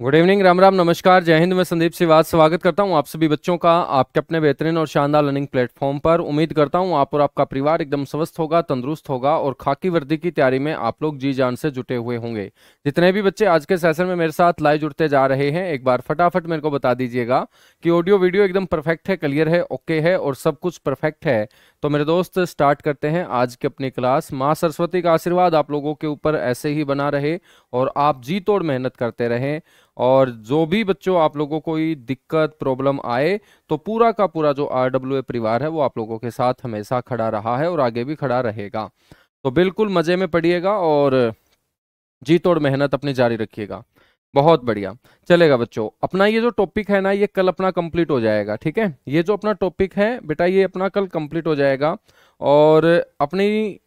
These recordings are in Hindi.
गुड इवनिंग, राम राम, नमस्कार, जय हिंद। मैं संदीप सिवाज स्वागत करता हूं आप सभी बच्चों का आपके अपने बेहतरीन और शानदार लर्निंग प्लेटफॉर्म पर। उम्मीद करता हूं आप और आपका परिवार एकदम स्वस्थ होगा, तंदुरुस्त होगा और खाकी वर्दी की तैयारी में आप लोग जी जान से जुटे हुए होंगे। जितने भी बच्चे आज के सेशन में मेरे साथ लाइव जुड़ते जा रहे हैं, एक बार फटाफट मेरे को बता दीजिएगा कि ऑडियो वीडियो एकदम परफेक्ट है, क्लियर है, ओके है और सब कुछ परफेक्ट है। तो मेरे दोस्त स्टार्ट करते हैं आज की अपनी क्लास। माँ सरस्वती का आशीर्वाद आप लोगों के ऊपर ऐसे ही बना रहे और आप जी तोड़ मेहनत करते रहें। और जो भी बच्चों आप लोगों को कोई दिक्कत प्रॉब्लम आए तो पूरा का पूरा जो RWA परिवार है वो आप लोगों के साथ हमेशा खड़ा रहा है और आगे भी खड़ा रहेगा। तो बिल्कुल मजे में पढ़िएगा और जी तोड़ मेहनत अपनी जारी रखिएगा। बहुत बढ़िया चलेगा बच्चों। अपना ये जो टॉपिक है ना, ये कल अपना कंप्लीट हो जाएगा, ठीक है। ये जो अपना टॉपिक है बेटा, ये अपना कल कंप्लीट हो जाएगा। और अपनी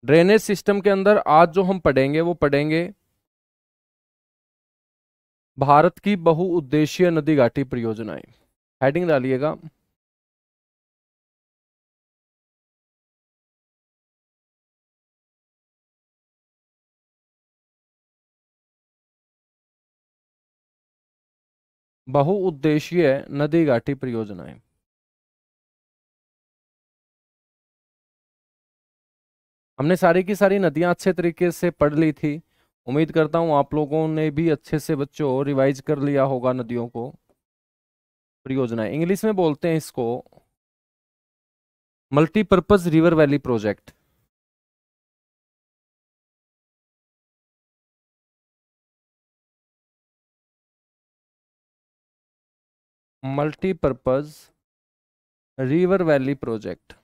ड्रेनेज सिस्टम के अंदर आज जो हम पढ़ेंगे वो पढ़ेंगे भारत की बहुउद्देशीय नदी घाटी परियोजनाएं। हेडिंग डालिएगा। बहुउद्देशीय नदी घाटी परियोजनाएं। हमने सारी की सारी नदियां अच्छे तरीके से पढ़ ली थी। उम्मीद करता हूं आप लोगों ने भी अच्छे से बच्चों रिवाइज कर लिया होगा नदियों को। परियोजनाएं इंग्लिश में बोलते हैं इसको multipurpose river valley project. Multipurpose river valley project.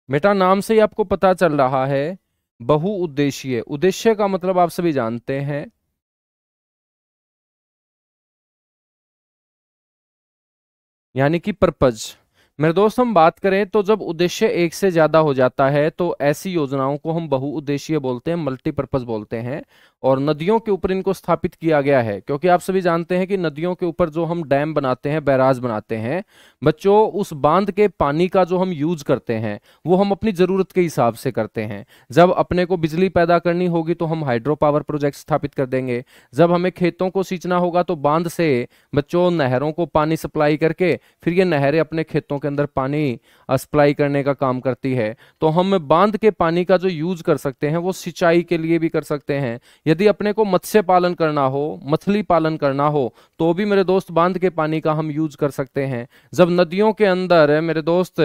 बेटा नाम से ही आपको पता चल रहा है बहुउद्देशीय। उद्देश्य का मतलब आप सभी जानते हैं, यानी कि पर्पज। मेरे दोस्त हम बात करें तो जब उद्देश्य एक से ज्यादा हो जाता है तो ऐसी योजनाओं को हम बहुउद्देशीय बोलते हैं, मल्टीपर्पज बोलते हैं। और नदियों के ऊपर इनको स्थापित किया गया है क्योंकि आप सभी जानते हैं कि नदियों के ऊपर जो हम डैम बनाते हैं, बैराज बनाते हैं बच्चों, उस बांध के पानी का जो हम यूज करते हैं वो हम अपनी जरूरत के हिसाब से करते हैं। जब अपने को बिजली पैदा करनी होगी तो हम हाइड्रो पावर प्रोजेक्ट स्थापित कर देंगे। जब हमें खेतों को सींचना होगा तो बांध से बच्चों नहरों को पानी सप्लाई करके फिर ये नहरें अपने खेतों के अंदर पानी सप्लाई करने का काम करती है। तो हम बांध के पानी का जो यूज कर सकते हैं वो सिंचाई के लिए भी कर सकते हैं। यदि अपने को मत्स्य पालन करना हो, मछली पालन करना हो तो भी मेरे दोस्त बांध के पानी का हम यूज कर सकते हैं। जब नदियों के अंदर मेरे दोस्त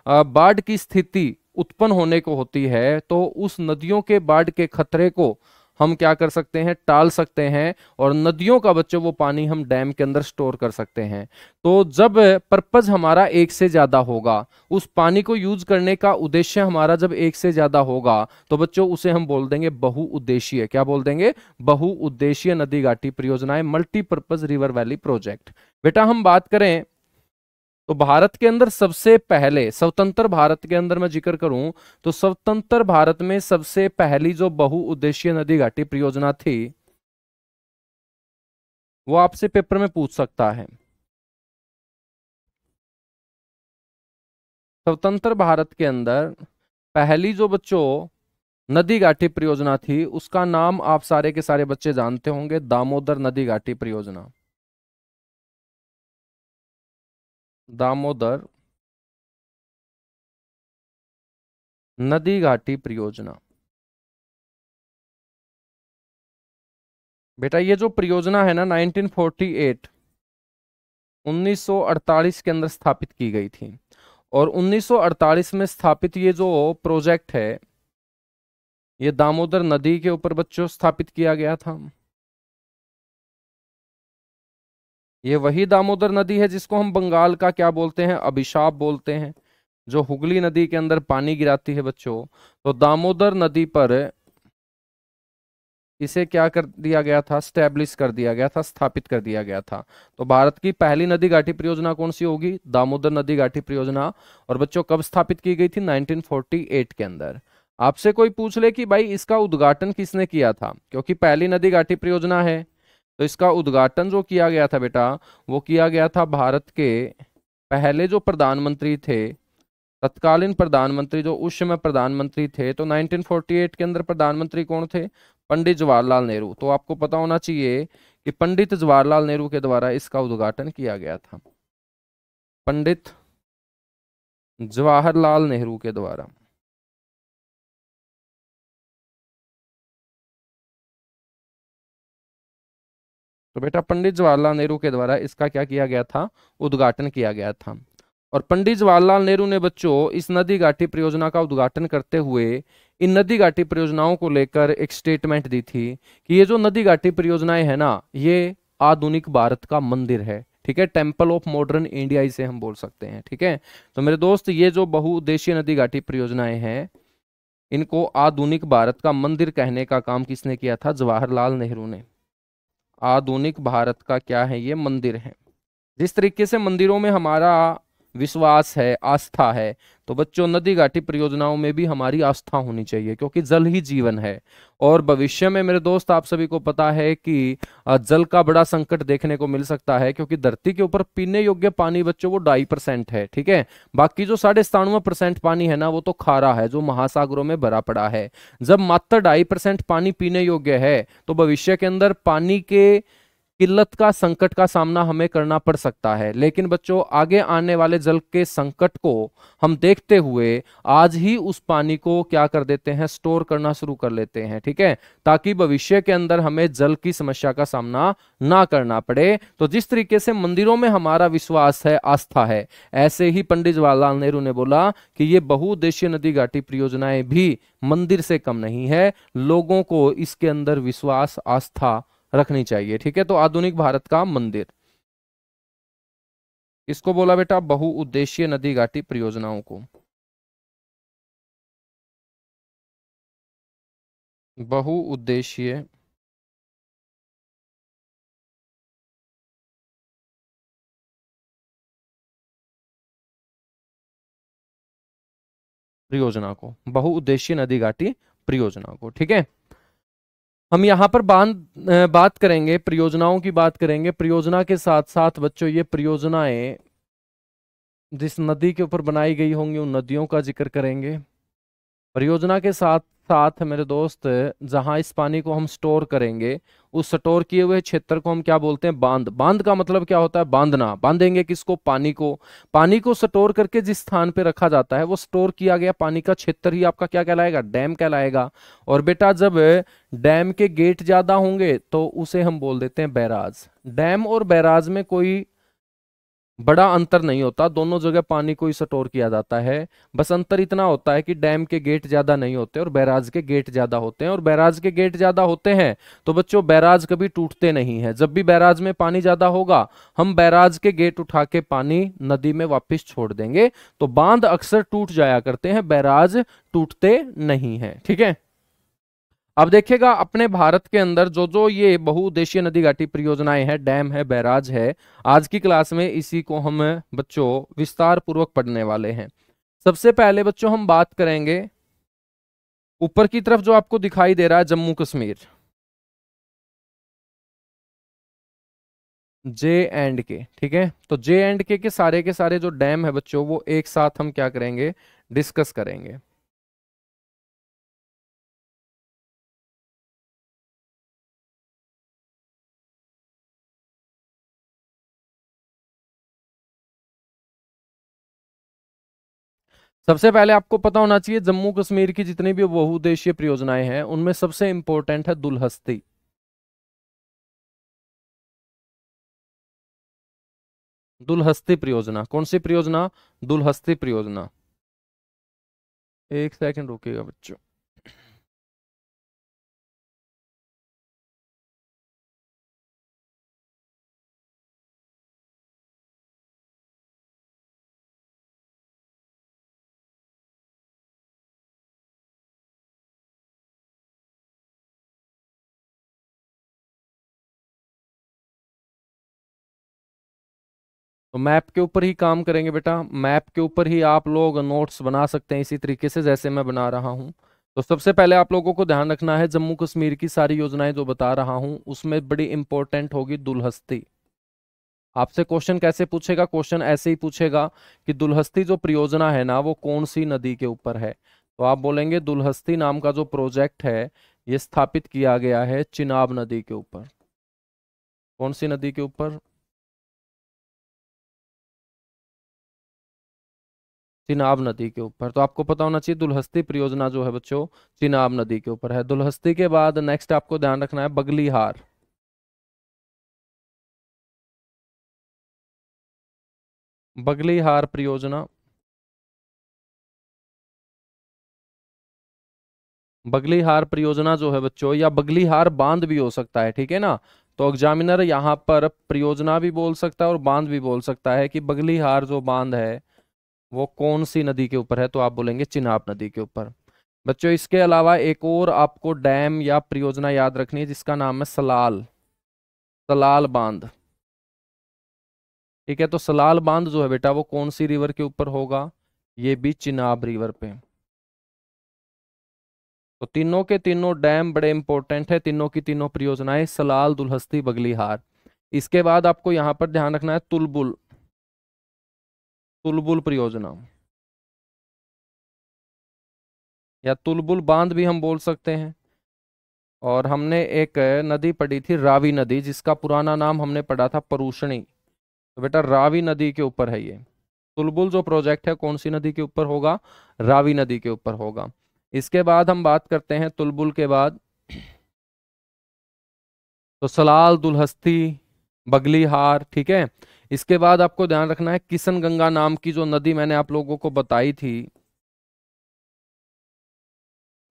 बाढ़ की स्थिति उत्पन्न होने को होती है तो उस नदियों के बाढ़ के खतरे को हम क्या कर सकते हैं, टाल सकते हैं। और नदियों का बच्चों वो पानी हम डैम के अंदर स्टोर कर सकते हैं। तो जब पर्पज हमारा एक से ज्यादा होगा, उस पानी को यूज करने का उद्देश्य हमारा जब एक से ज्यादा होगा तो बच्चों उसे हम बोल देंगे बहुउद्देशीय। क्या बोल देंगे? बहुउद्देशीय नदी घाटी परियोजनाएं, मल्टीपर्पज रिवर वैली प्रोजेक्ट। बेटा हम बात करें तो भारत के अंदर सबसे पहले, स्वतंत्र भारत के अंदर मैं जिक्र करूं तो स्वतंत्र भारत में सबसे पहली जो बहुउद्देशीय नदी घाटी परियोजना थी वो आपसे पेपर में पूछ सकता है। स्वतंत्र भारत के अंदर पहली जो बच्चों नदी घाटी परियोजना थी उसका नाम आप सारे के सारे बच्चे जानते होंगे, दामोदर नदी घाटी परियोजना। दामोदर नदी घाटी परियोजना। बेटा ये जो परियोजना है ना 1948 1948 के अंदर स्थापित की गई थी। और 1948 में स्थापित ये जो प्रोजेक्ट है ये दामोदर नदी के ऊपर बच्चों स्थापित किया गया था। ये वही दामोदर नदी है जिसको हम बंगाल का क्या बोलते हैं, अभिशाप बोलते हैं, जो हुगली नदी के अंदर पानी गिराती है बच्चों। तो दामोदर नदी पर इसे क्या कर दिया गया था, स्टैब्लिश कर दिया गया था, स्थापित कर दिया गया था। तो भारत की पहली नदी घाटी परियोजना कौन सी होगी? दामोदर नदी घाटी परियोजना। और बच्चों कब स्थापित की गई थी? 1948 के अंदर। आपसे कोई पूछ ले कि भाई इसका उद्घाटन किसने किया था, क्योंकि पहली नदी घाटी परियोजना है तो इसका उद्घाटन जो किया गया था बेटा वो किया गया था भारत के पहले जो प्रधानमंत्री थे तत्कालीन प्रधानमंत्री जो उस समय प्रधानमंत्री थे, तो 1948 के अंदर प्रधानमंत्री कौन थे? पंडित जवाहरलाल नेहरू। तो आपको पता होना चाहिए कि पंडित जवाहरलाल नेहरू के द्वारा इसका उद्घाटन किया गया था, पंडित जवाहरलाल नेहरू के द्वारा। तो बेटा पंडित जवाहरलाल नेहरू के द्वारा इसका क्या किया गया था? उद्घाटन किया गया था। और पंडित जवाहरलाल नेहरू ने बच्चों इस नदी घाटी परियोजना का उद्घाटन करते हुए इन नदी घाटी परियोजनाओं को लेकर एक स्टेटमेंट दी थी कि ये जो नदी घाटी परियोजनाएं है ना, ये आधुनिक भारत का मंदिर है। ठीक है, टेम्पल ऑफ मॉडर्न इंडिया इसे हम बोल सकते हैं। ठीक है, तो मेरे दोस्त ये जो बहुउद्देशीय नदी घाटी परियोजनाएं हैं, इनको आधुनिक भारत का मंदिर कहने का काम किसने किया था? जवाहरलाल नेहरू ने। आधुनिक भारत का क्या है? ये मंदिर है। जिस तरीके से मंदिरों में हमारा विश्वास है, आस्था है, तो बच्चों नदी घाटी परियोजनाओं में भी हमारी आस्था होनी चाहिए, क्योंकि जल ही जीवन है। और भविष्य में मेरे दोस्त आप सभी को पता है कि जल का बड़ा संकट देखने को मिल सकता है, क्योंकि धरती के ऊपर पीने योग्य पानी बच्चों वो 2.5% है। ठीक है, बाकी जो 97% पानी है ना, वो तो खारा है, जो महासागरों में भरा पड़ा है। जब मात्र 2.5% पानी पीने योग्य है, तो भविष्य के अंदर पानी के किल्लत का, संकट का सामना हमें करना पड़ सकता है। लेकिन बच्चों आगे आने वाले जल के संकट को हम देखते हुए आज ही उस पानी को क्या कर देते हैं? स्टोर करना शुरू कर लेते हैं। ठीक है, ताकि भविष्य के अंदर हमें जल की समस्या का सामना ना करना पड़े। तो जिस तरीके से मंदिरों में हमारा विश्वास है, आस्था है, ऐसे ही पंडित जवाहरलाल नेहरू ने बोला कि ये बहुउद्देशीय नदी घाटी परियोजनाएं भी मंदिर से कम नहीं है। लोगों को इसके अंदर विश्वास, आस्था रखनी चाहिए। ठीक है, तो आधुनिक भारत का मंदिर, इसको बोला बेटा बहुउद्देशीय नदी घाटी परियोजनाओं को। बहुउद्देशीय परियोजना को, बहुउद्देशीय नदी घाटी परियोजना को। ठीक है, हम यहाँ पर बात करेंगे, परियोजनाओं की बात करेंगे। परियोजना के साथ साथ बच्चों ये परियोजनाएं जिस नदी के ऊपर बनाई गई होंगी उन नदियों का जिक्र करेंगे। परियोजना के साथ साथ मेरे दोस्त जहां इस पानी को हम स्टोर करेंगे, उस स्टोर किए हुए क्षेत्र को हम क्या बोलते हैं? बांध। बांध का मतलब क्या होता है? बांधना। बांधेंगे किसको? पानी को। पानी को स्टोर करके जिस स्थान पे रखा जाता है, वो स्टोर किया गया पानी का क्षेत्र ही आपका क्या कहलाएगा? डैम कहलाएगा। और बेटा जब डैम के गेट ज्यादा होंगे तो उसे हम बोल देते हैं बैराज। डैम और बैराज में कोई बड़ा अंतर नहीं होता, दोनों जगह पानी को ही स्टोर किया जाता है। बस अंतर इतना होता है कि डैम के गेट ज्यादा नहीं होते और बैराज के गेट ज्यादा होते हैं। और बैराज के गेट ज्यादा होते हैं तो बच्चों बैराज कभी टूटते नहीं है। जब भी बैराज में पानी ज्यादा होगा, हम बैराज के गेट उठा के पानी नदी में वापस छोड़ देंगे। तो बांध अक्सर टूट जाया करते हैं, बैराज टूटते नहीं है। ठीक है, अब देखिएगा अपने भारत के अंदर जो जो ये बहुउद्देशीय नदी घाटी परियोजनाएं हैं, डैम है, बैराज है, आज की क्लास में इसी को हम बच्चों विस्तार पूर्वक पढ़ने वाले हैं। सबसे पहले बच्चों हम बात करेंगे ऊपर की तरफ जो आपको दिखाई दे रहा है जम्मू कश्मीर, J&K। ठीक है, तो J&K के सारे जो डैम है बच्चों, वो एक साथ हम क्या करेंगे? डिस्कस करेंगे। सबसे पहले आपको पता होना चाहिए जम्मू कश्मीर की जितनी भी बहुउद्देशीय परियोजनाएं हैं, उनमें सबसे इंपॉर्टेंट है दुलहस्ती। दुलहस्ती परियोजना। कौन सी परियोजना? दुलहस्ती परियोजना। एक सेकंड रुकिएगा बच्चों। तो मैप के ऊपर ही काम करेंगे बेटा, मैप के ऊपर ही आप लोग नोट्स बना सकते हैं इसी तरीके से जैसे मैं बना रहा हूं। तो सबसे पहले आप लोगों को ध्यान रखना है, जम्मू कश्मीर की सारी योजनाएं जो बता रहा हूं उसमें बड़ी इंपॉर्टेंट होगी दुलहस्ती। आपसे क्वेश्चन कैसे पूछेगा, क्वेश्चन ऐसे ही पूछेगा कि दुलहस्ती जो परियोजना है ना वो कौन सी नदी के ऊपर है। तो आप बोलेंगे दुलहस्ती नाम का जो प्रोजेक्ट है ये स्थापित किया गया है चिनाब नदी के ऊपर। कौन सी नदी के ऊपर? चिनाब नदी के ऊपर। तो आपको पता होना चाहिए दुलहस्ती परियोजना जो है बच्चों चिनाब नदी के ऊपर है। दुलहस्ती के बाद नेक्स्ट आपको ध्यान रखना है बगलीहार। बगलीहार परियोजना। बगलीहार परियोजना जो है बच्चों, या बगलीहार बांध भी हो सकता है, ठीक है ना। तो एग्जामिनर यहाँ पर परियोजना भी बोल सकता है और बांध भी बोल सकता है कि बगलीहार जो बांध है वो कौन सी नदी के ऊपर है, तो आप बोलेंगे चिनाब नदी के ऊपर। बच्चों इसके अलावा एक और आपको डैम या परियोजना याद रखनी है जिसका नाम है सलाल। सलाल बांध। ठीक है, तो सलाल बांध जो है बेटा वो कौन सी रिवर के ऊपर होगा? ये भी चिनाब रिवर पे। तो तीनों के तीनों डैम बड़े इंपॉर्टेंट है, तीनों की तीनों परियोजनाएं सलाल, दुलहस्ती, बगलीहार। इसके बाद आपको यहां पर ध्यान रखना है तुलबुल। तुलबुल परियोजना या तुलबुल बांध भी हम बोल सकते हैं। और हमने एक नदी पढ़ी थी रावी नदी, जिसका पुराना नाम हमने पढ़ा था परूषणी। तो बेटा रावी नदी के ऊपर है ये। तुलबुल जो प्रोजेक्ट है कौन सी नदी के ऊपर होगा? रावी नदी के ऊपर होगा। इसके बाद हम बात करते हैं तुलबुल के बाद, तो सलाल, दुलहस्ती, बगलीहार, ठीक है। इसके बाद आपको ध्यान रखना है किशन गंगा नाम की जो नदी मैंने आप लोगों को बताई थी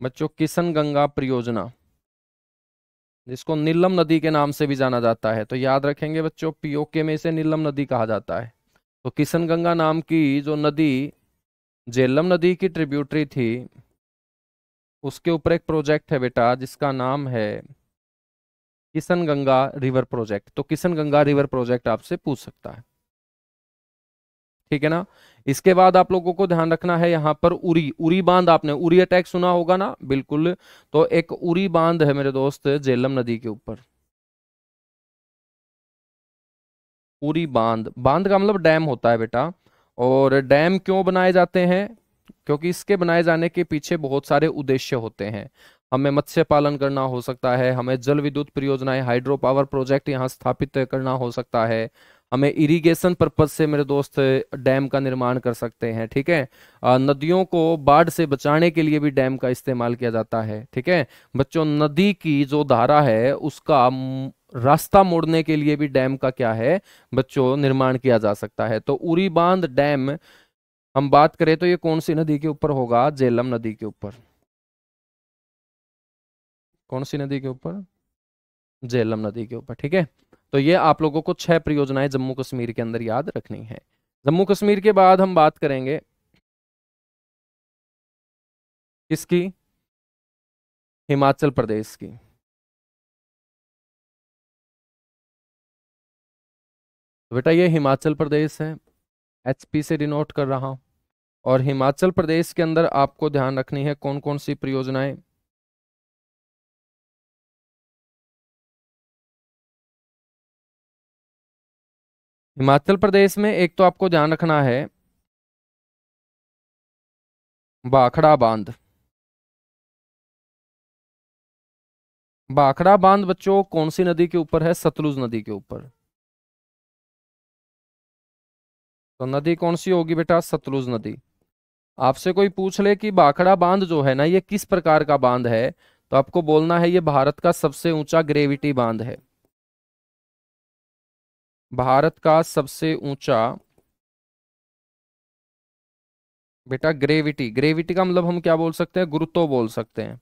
बच्चों, किशन गंगा परियोजना, जिसको नीलम नदी के नाम से भी जाना जाता है। तो याद रखेंगे बच्चों पीओके में इसे नीलम नदी कहा जाता है। तो किशन गंगा नाम की जो नदी झेलम नदी की ट्रिब्यूटरी थी, उसके ऊपर एक प्रोजेक्ट है बेटा जिसका नाम है किशन गंगा रिवर प्रोजेक्ट। तो किशन गंगा रिवर प्रोजेक्ट आपसे पूछ सकता है, ठीक है ना। इसके बाद आप लोगों को ध्यान रखना है यहाँ पर उरी। उरी बांध, आपने उरी अटैक सुना होगा ना, बिल्कुल। तो एक उरी बांध है मेरे दोस्त झेलम नदी के ऊपर। उरी बांध, बांध का मतलब डैम होता है बेटा। और डैम क्यों बनाए जाते हैं? क्योंकि इसके बनाए जाने के पीछे बहुत सारे उद्देश्य होते हैं। हमें मत्स्य पालन करना हो सकता है, हमें जल विद्युत परियोजनाएं, हाइड्रो पावर प्रोजेक्ट यहाँ स्थापित करना हो सकता है, हमें इरिगेशन पर्पज से मेरे दोस्त डैम का निर्माण कर सकते हैं, ठीक है। नदियों को बाढ़ से बचाने के लिए भी डैम का इस्तेमाल किया जाता है, ठीक है। बच्चों नदी की जो धारा है उसका रास्ता मोड़ने के लिए भी डैम का क्या है बच्चों, निर्माण किया जा सकता है। तो उरी बांध डैम हम बात करें तो ये कौन सी नदी के ऊपर होगा? झेलम नदी के ऊपर। कौन सी नदी के ऊपर? झेलम नदी के ऊपर, ठीक है। तो ये आप लोगों को 6 परियोजनाएं जम्मू कश्मीर के अंदर याद रखनी है। जम्मू कश्मीर के बाद हम बात करेंगे किसकी? हिमाचल प्रदेश की। तो बेटा ये हिमाचल प्रदेश है, एचपी से डिनोट कर रहा हूं। और हिमाचल प्रदेश के अंदर आपको ध्यान रखनी है कौन कौन सी परियोजनाएं। हिमाचल प्रदेश में एक तो आपको ध्यान रखना है भाखड़ा बांध। भाखड़ा बांध बच्चों कौन सी नदी के ऊपर है? सतलुज नदी के ऊपर। तो नदी कौन सी होगी बेटा? सतलुज नदी। आपसे कोई पूछ ले कि भाखड़ा बांध जो है ना ये किस प्रकार का बांध है, तो आपको बोलना है ये भारत का सबसे ऊंचा ग्रेविटी बांध है। भारत का सबसे ऊंचा बेटा ग्रेविटी। ग्रेविटी का मतलब हम क्या बोल सकते हैं? गुरुत्व बोल सकते हैं।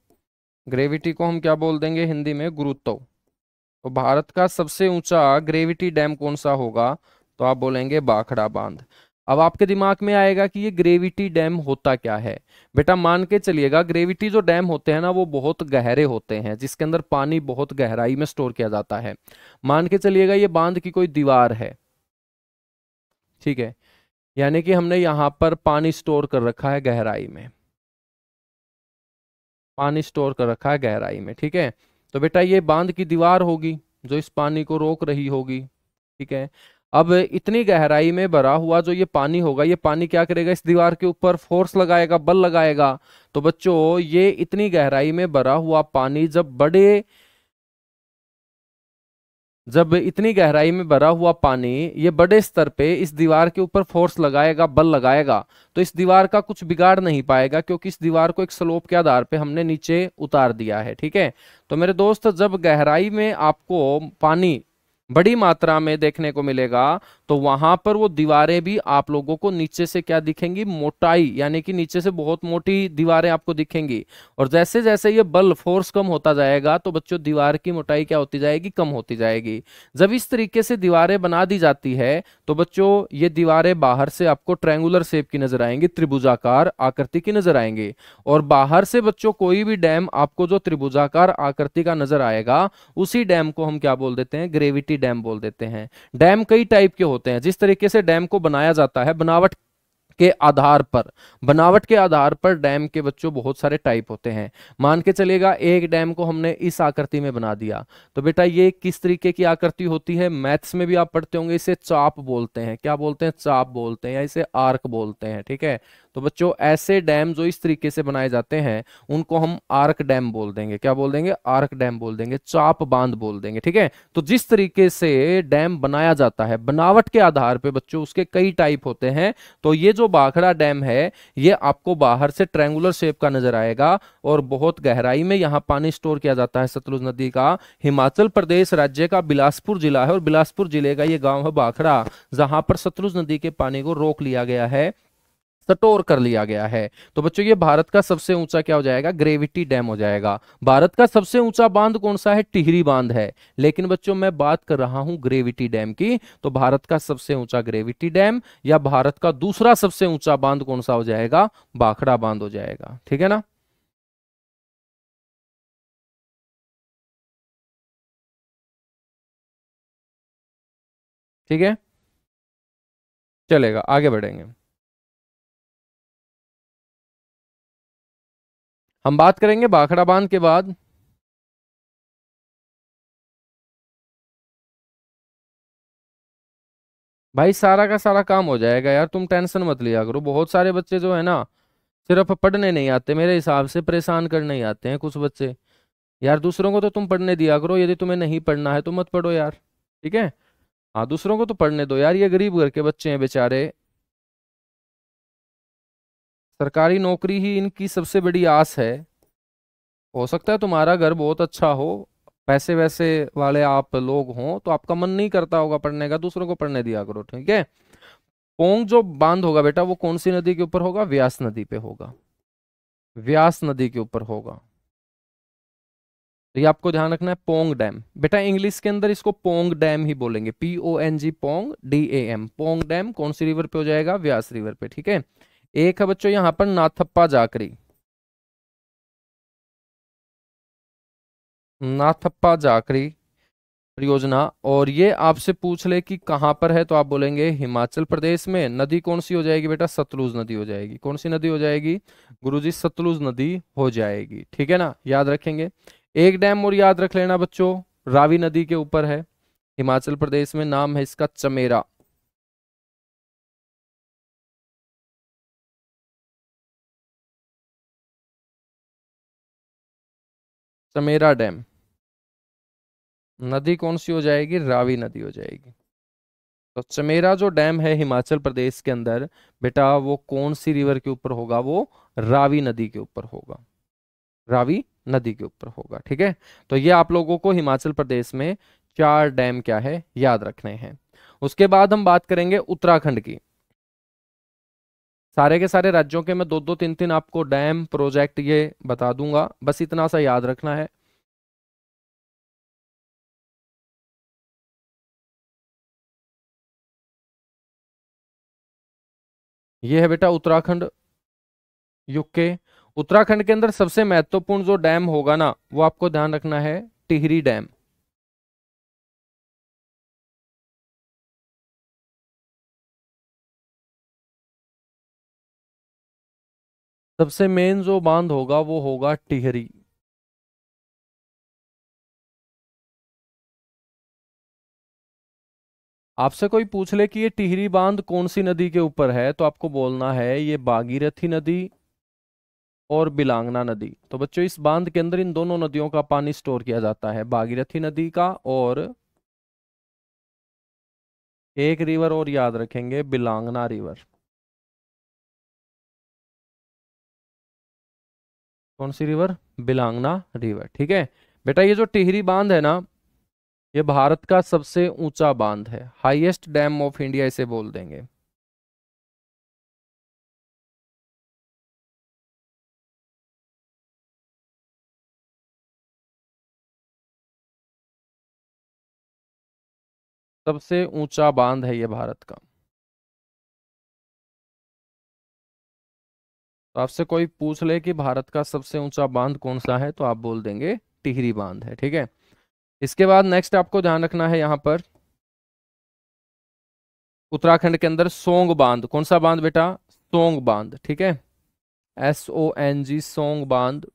ग्रेविटी को हम क्या बोल देंगे हिंदी में? गुरुत्व। तो भारत का सबसे ऊंचा ग्रेविटी डैम कौन सा होगा? तो आप बोलेंगे भाखड़ा बांध। अब आपके दिमाग में आएगा कि ये ग्रेविटी डैम होता क्या है। बेटा मान के चलिएगा ग्रेविटी जो डैम होते हैं ना वो बहुत गहरे होते हैं, जिसके अंदर पानी बहुत गहराई में स्टोर किया जाता है। मान के चलिएगा ये बांध की कोई दीवार है, ठीक है। यानी कि हमने यहाँ पर पानी स्टोर कर रखा है गहराई में, पानी स्टोर कर रखा है गहराई में, ठीक है। तो बेटा ये बांध की दीवार होगी जो इस पानी को रोक रही होगी, ठीक है। अब इतनी गहराई में भरा हुआ जो ये पानी होगा, ये पानी क्या करेगा, इस दीवार के ऊपर फोर्स लगाएगा, बल लगाएगा। तो बच्चों ये इतनी गहराई में भरा हुआ पानी जब इतनी गहराई में भरा हुआ पानी ये बड़े स्तर पे इस दीवार के ऊपर फोर्स लगाएगा, बल लगाएगा, तो इस दीवार का कुछ बिगाड़ नहीं पाएगा, क्योंकि इस दीवार को एक स्लोप के आधार पे हमने नीचे उतार दिया है। ठीक है। तो मेरे दोस्त, जब गहराई में आपको पानी बड़ी मात्रा में देखने को मिलेगा, तो वहां पर वो दीवारें भी आप लोगों को नीचे से क्या दिखेंगी, मोटाई, यानी कि नीचे से बहुत मोटी दीवारें आपको दिखेंगी। और जैसे जैसे ये बल फोर्स कम होता जाएगा, तो बच्चों दीवार की मोटाई क्या होती जाएगी, कम होती जाएगी। जब इस तरीके से दीवारें बना दी जाती है, तो बच्चों ये दीवारें बाहर से आपको ट्रायंगुलर शेप की नजर आएंगी, त्रिभुजाकार आकृति की नजर आएंगी। और बाहर से बच्चों कोई भी डैम आपको जो त्रिभुजाकार आकृति का नजर आएगा, उसी डैम को हम क्या बोल देते हैं, ग्रेविटी डैम बोल देते हैं। डैम कई टाइप के होते हैं। जिस तरीके से डैम को बनाया जाता है, के आधार पर बनावट के आधार पर डैम के बच्चों बहुत सारे टाइप होते हैं। मान के चलेगा एक डैम को हमने इस आकृति में बना दिया, तो बेटा ये किस तरीके की आकृति होती है, मैथ्स में भी आप पढ़ते होंगे, इसे चाप बोलते हैं। क्या बोलते हैं, चाप बोलते हैं, या इसे आर्क बोलते हैं। ठीक है। तो बच्चों ऐसे डैम जो इस तरीके से बनाए जाते हैं, उनको हम आर्क डैम बोल देंगे। क्या बोल देंगे, आर्क डैम बोल देंगे, चाप बांध बोल देंगे। ठीक है। तो जिस तरीके से डैम बनाया जाता है बनावट के आधार पे बच्चों, उसके कई टाइप होते हैं। तो ये जो भाखड़ा डैम है, ये आपको बाहर से ट्रायंगुलर शेप का नजर आएगा, और बहुत गहराई में यहाँ पानी स्टोर किया जाता है सतलुज नदी का। हिमाचल प्रदेश राज्य का बिलासपुर जिला है, और बिलासपुर जिले का ये गांव है भाखड़ा, जहां पर सतलुज नदी के पानी को रोक लिया गया है, स्टोर कर लिया गया है। तो बच्चों ये भारत का सबसे ऊंचा क्या हो जाएगा, ग्रेविटी डैम हो जाएगा। भारत का सबसे ऊंचा बांध कौन सा है, टिहरी बांध है। लेकिन बच्चों मैं बात कर रहा हूं ग्रेविटी डैम की, तो भारत का सबसे ऊंचा ग्रेविटी डैम, या भारत का दूसरा सबसे ऊंचा बांध कौन सा हो जाएगा, भाखड़ा बांध हो जाएगा। ठीक है ना। ठीक है, चलेगा, आगे बढ़ेंगे। हम बात करेंगे भाखड़ा बांध के बाद। भाई सारा का सारा काम हो जाएगा यार, तुम टेंशन मत लिया करो। बहुत सारे बच्चे जो है ना, सिर्फ पढ़ने नहीं आते, मेरे हिसाब से परेशान करने ही आते हैं कुछ बच्चे। यार दूसरों को तो तुम पढ़ने दिया करो, यदि तुम्हें नहीं पढ़ना है तो मत पढ़ो यार। ठीक है। हाँ, दूसरों को तो पढ़ने दो यार, ये गरीब घर के बच्चे हैं बेचारे। सरकारी नौकरी ही इनकी सबसे बड़ी आस है। हो सकता है तुम्हारा घर बहुत अच्छा हो, पैसे वैसे वाले आप लोग हों, तो आपका मन नहीं करता होगा पढ़ने का, दूसरों को पढ़ने दिया करो। ठीक है। पोंग जो बांध होगा बेटा, वो कौन सी नदी के ऊपर होगा, व्यास नदी पे होगा। व्यास नदी के ऊपर होगा। तो ये आपको ध्यान रखना है, पोंग डैम। बेटा इंग्लिश के अंदर इसको पोंग डैम ही बोलेंगे, PONG, Pong DAM। Pong dam कौन सी रिवर पे हो जाएगा, व्यास रिवर पे। ठीक है। एक है बच्चों यहां पर नाथप्पा जाकरी। नाथप्पा जाकरी परियोजना, और ये आपसे पूछ ले कि कहां पर है, तो आप बोलेंगे हिमाचल प्रदेश में। नदी कौन सी हो जाएगी बेटा, सतलुज नदी हो जाएगी। कौन सी नदी हो जाएगी गुरुजी, सतलुज नदी हो जाएगी। ठीक है ना, याद रखेंगे। एक डैम और याद रख लेना बच्चों, रावी नदी के ऊपर है, हिमाचल प्रदेश में, नाम है इसका चमेरा। चमेरा डैम। नदी कौन सी हो जाएगी, रावी नदी हो जाएगी। तो चमेरा जो डैम है हिमाचल प्रदेश के अंदर, बेटा वो कौन सी रिवर के ऊपर होगा, वो रावी नदी के ऊपर होगा। रावी नदी के ऊपर होगा। ठीक है। तो ये आप लोगों को हिमाचल प्रदेश में चार डैम क्या है, याद रखने हैं। उसके बाद हम बात करेंगे उत्तराखंड की। सारे के सारे राज्यों के मैं दो दो तीन तीन आपको डैम प्रोजेक्ट ये बता दूंगा, बस इतना सा याद रखना है। ये है बेटा उत्तराखंड, यूके। उत्तराखंड के अंदर सबसे महत्वपूर्ण जो डैम होगा ना, वो आपको ध्यान रखना है, टिहरी डैम। सबसे मेन जो बांध होगा वो होगा टिहरी। आपसे कोई पूछ ले कि ये टिहरी बांध कौन सी नदी के ऊपर है, तो आपको बोलना है ये भागीरथी नदी और बिलांगना नदी। तो बच्चों इस बांध के अंदर इन दोनों नदियों का पानी स्टोर किया जाता है, भागीरथी नदी का और एक रिवर और याद रखेंगे, बिलांगना रिवर। कौन सी रिवर? बिलांगना रिवर। ठीक है बेटा, ये जो टिहरी बांध है ना, ये भारत का सबसे ऊंचा बांध है, हाईएस्ट डैम ऑफ इंडिया इसे बोल देंगे। सबसे ऊंचा बांध है ये भारत का। तो आपसे कोई पूछ ले कि भारत का सबसे ऊंचा बांध कौन सा है, तो आप बोल देंगे टिहरी बांध है। ठीक है, इसके बाद नेक्स्ट आपको ध्यान रखना है यहाँ पर उत्तराखंड के अंदर सोंग बांध। कौन सा बांध बेटा? सोंग बांध। ठीक है, SONG, सोंग बांध।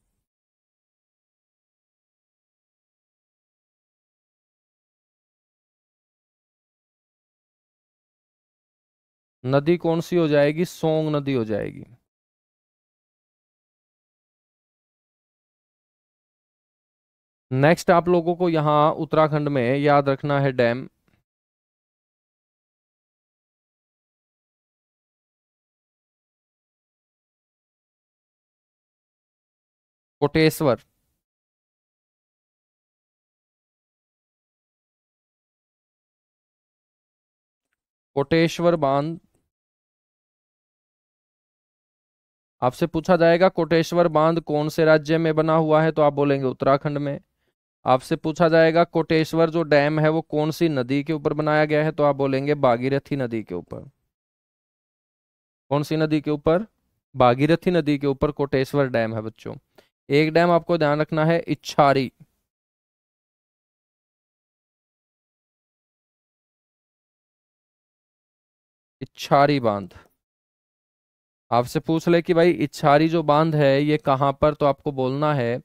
नदी कौन सी हो जाएगी? सोंग नदी हो जाएगी। नेक्स्ट आप लोगों को यहाँ उत्तराखंड में याद रखना है डैम, कोटेश्वर। कोटेश्वर बांध। आपसे पूछा जाएगा कोटेश्वर बांध कौन से राज्य में बना हुआ है, तो आप बोलेंगे उत्तराखंड में। आपसे पूछा जाएगा कोटेश्वर जो डैम है वो कौन सी नदी के ऊपर बनाया गया है, तो आप बोलेंगे भागीरथी नदी के ऊपर। कौन सी नदी के ऊपर? भागीरथी नदी के ऊपर कोटेश्वर डैम है बच्चों। एक डैम आपको ध्यान रखना है, इच्छारी। इच्छारी बांध। आपसे पूछ ले कि भाई इच्छारी जो बांध है ये कहाँ पर, तो आपको बोलना है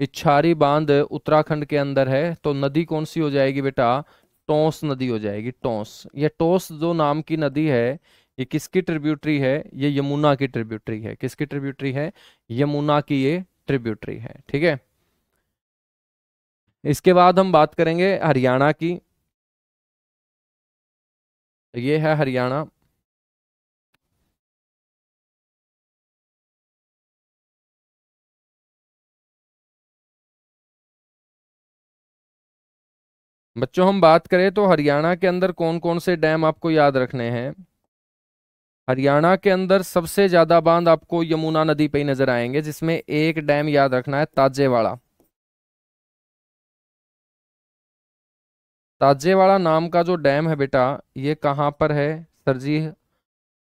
इच्छारी बांध उत्तराखंड के अंदर है। तो नदी कौन सी हो जाएगी बेटा? टोंस नदी हो जाएगी, टोंस। ये टोंस जो नाम की नदी है, ये किसकी ट्रिब्यूटरी है? ये यमुना की ट्रिब्यूटरी है। किसकी ट्रिब्यूटरी है? यमुना की ये ट्रिब्यूटरी है। ठीक है, इसके बाद हम बात करेंगे हरियाणा की। ये है हरियाणा। बच्चों हम बात करें तो हरियाणा के अंदर कौन कौन से डैम आपको याद रखने हैं। हरियाणा के अंदर सबसे ज्यादा बांध आपको यमुना नदी पे ही नजर आएंगे, जिसमें एक डैम याद रखना है, ताजेवाड़ा। ताजेवाड़ा नाम का जो डैम है बेटा, ये कहाँ पर है सर जी?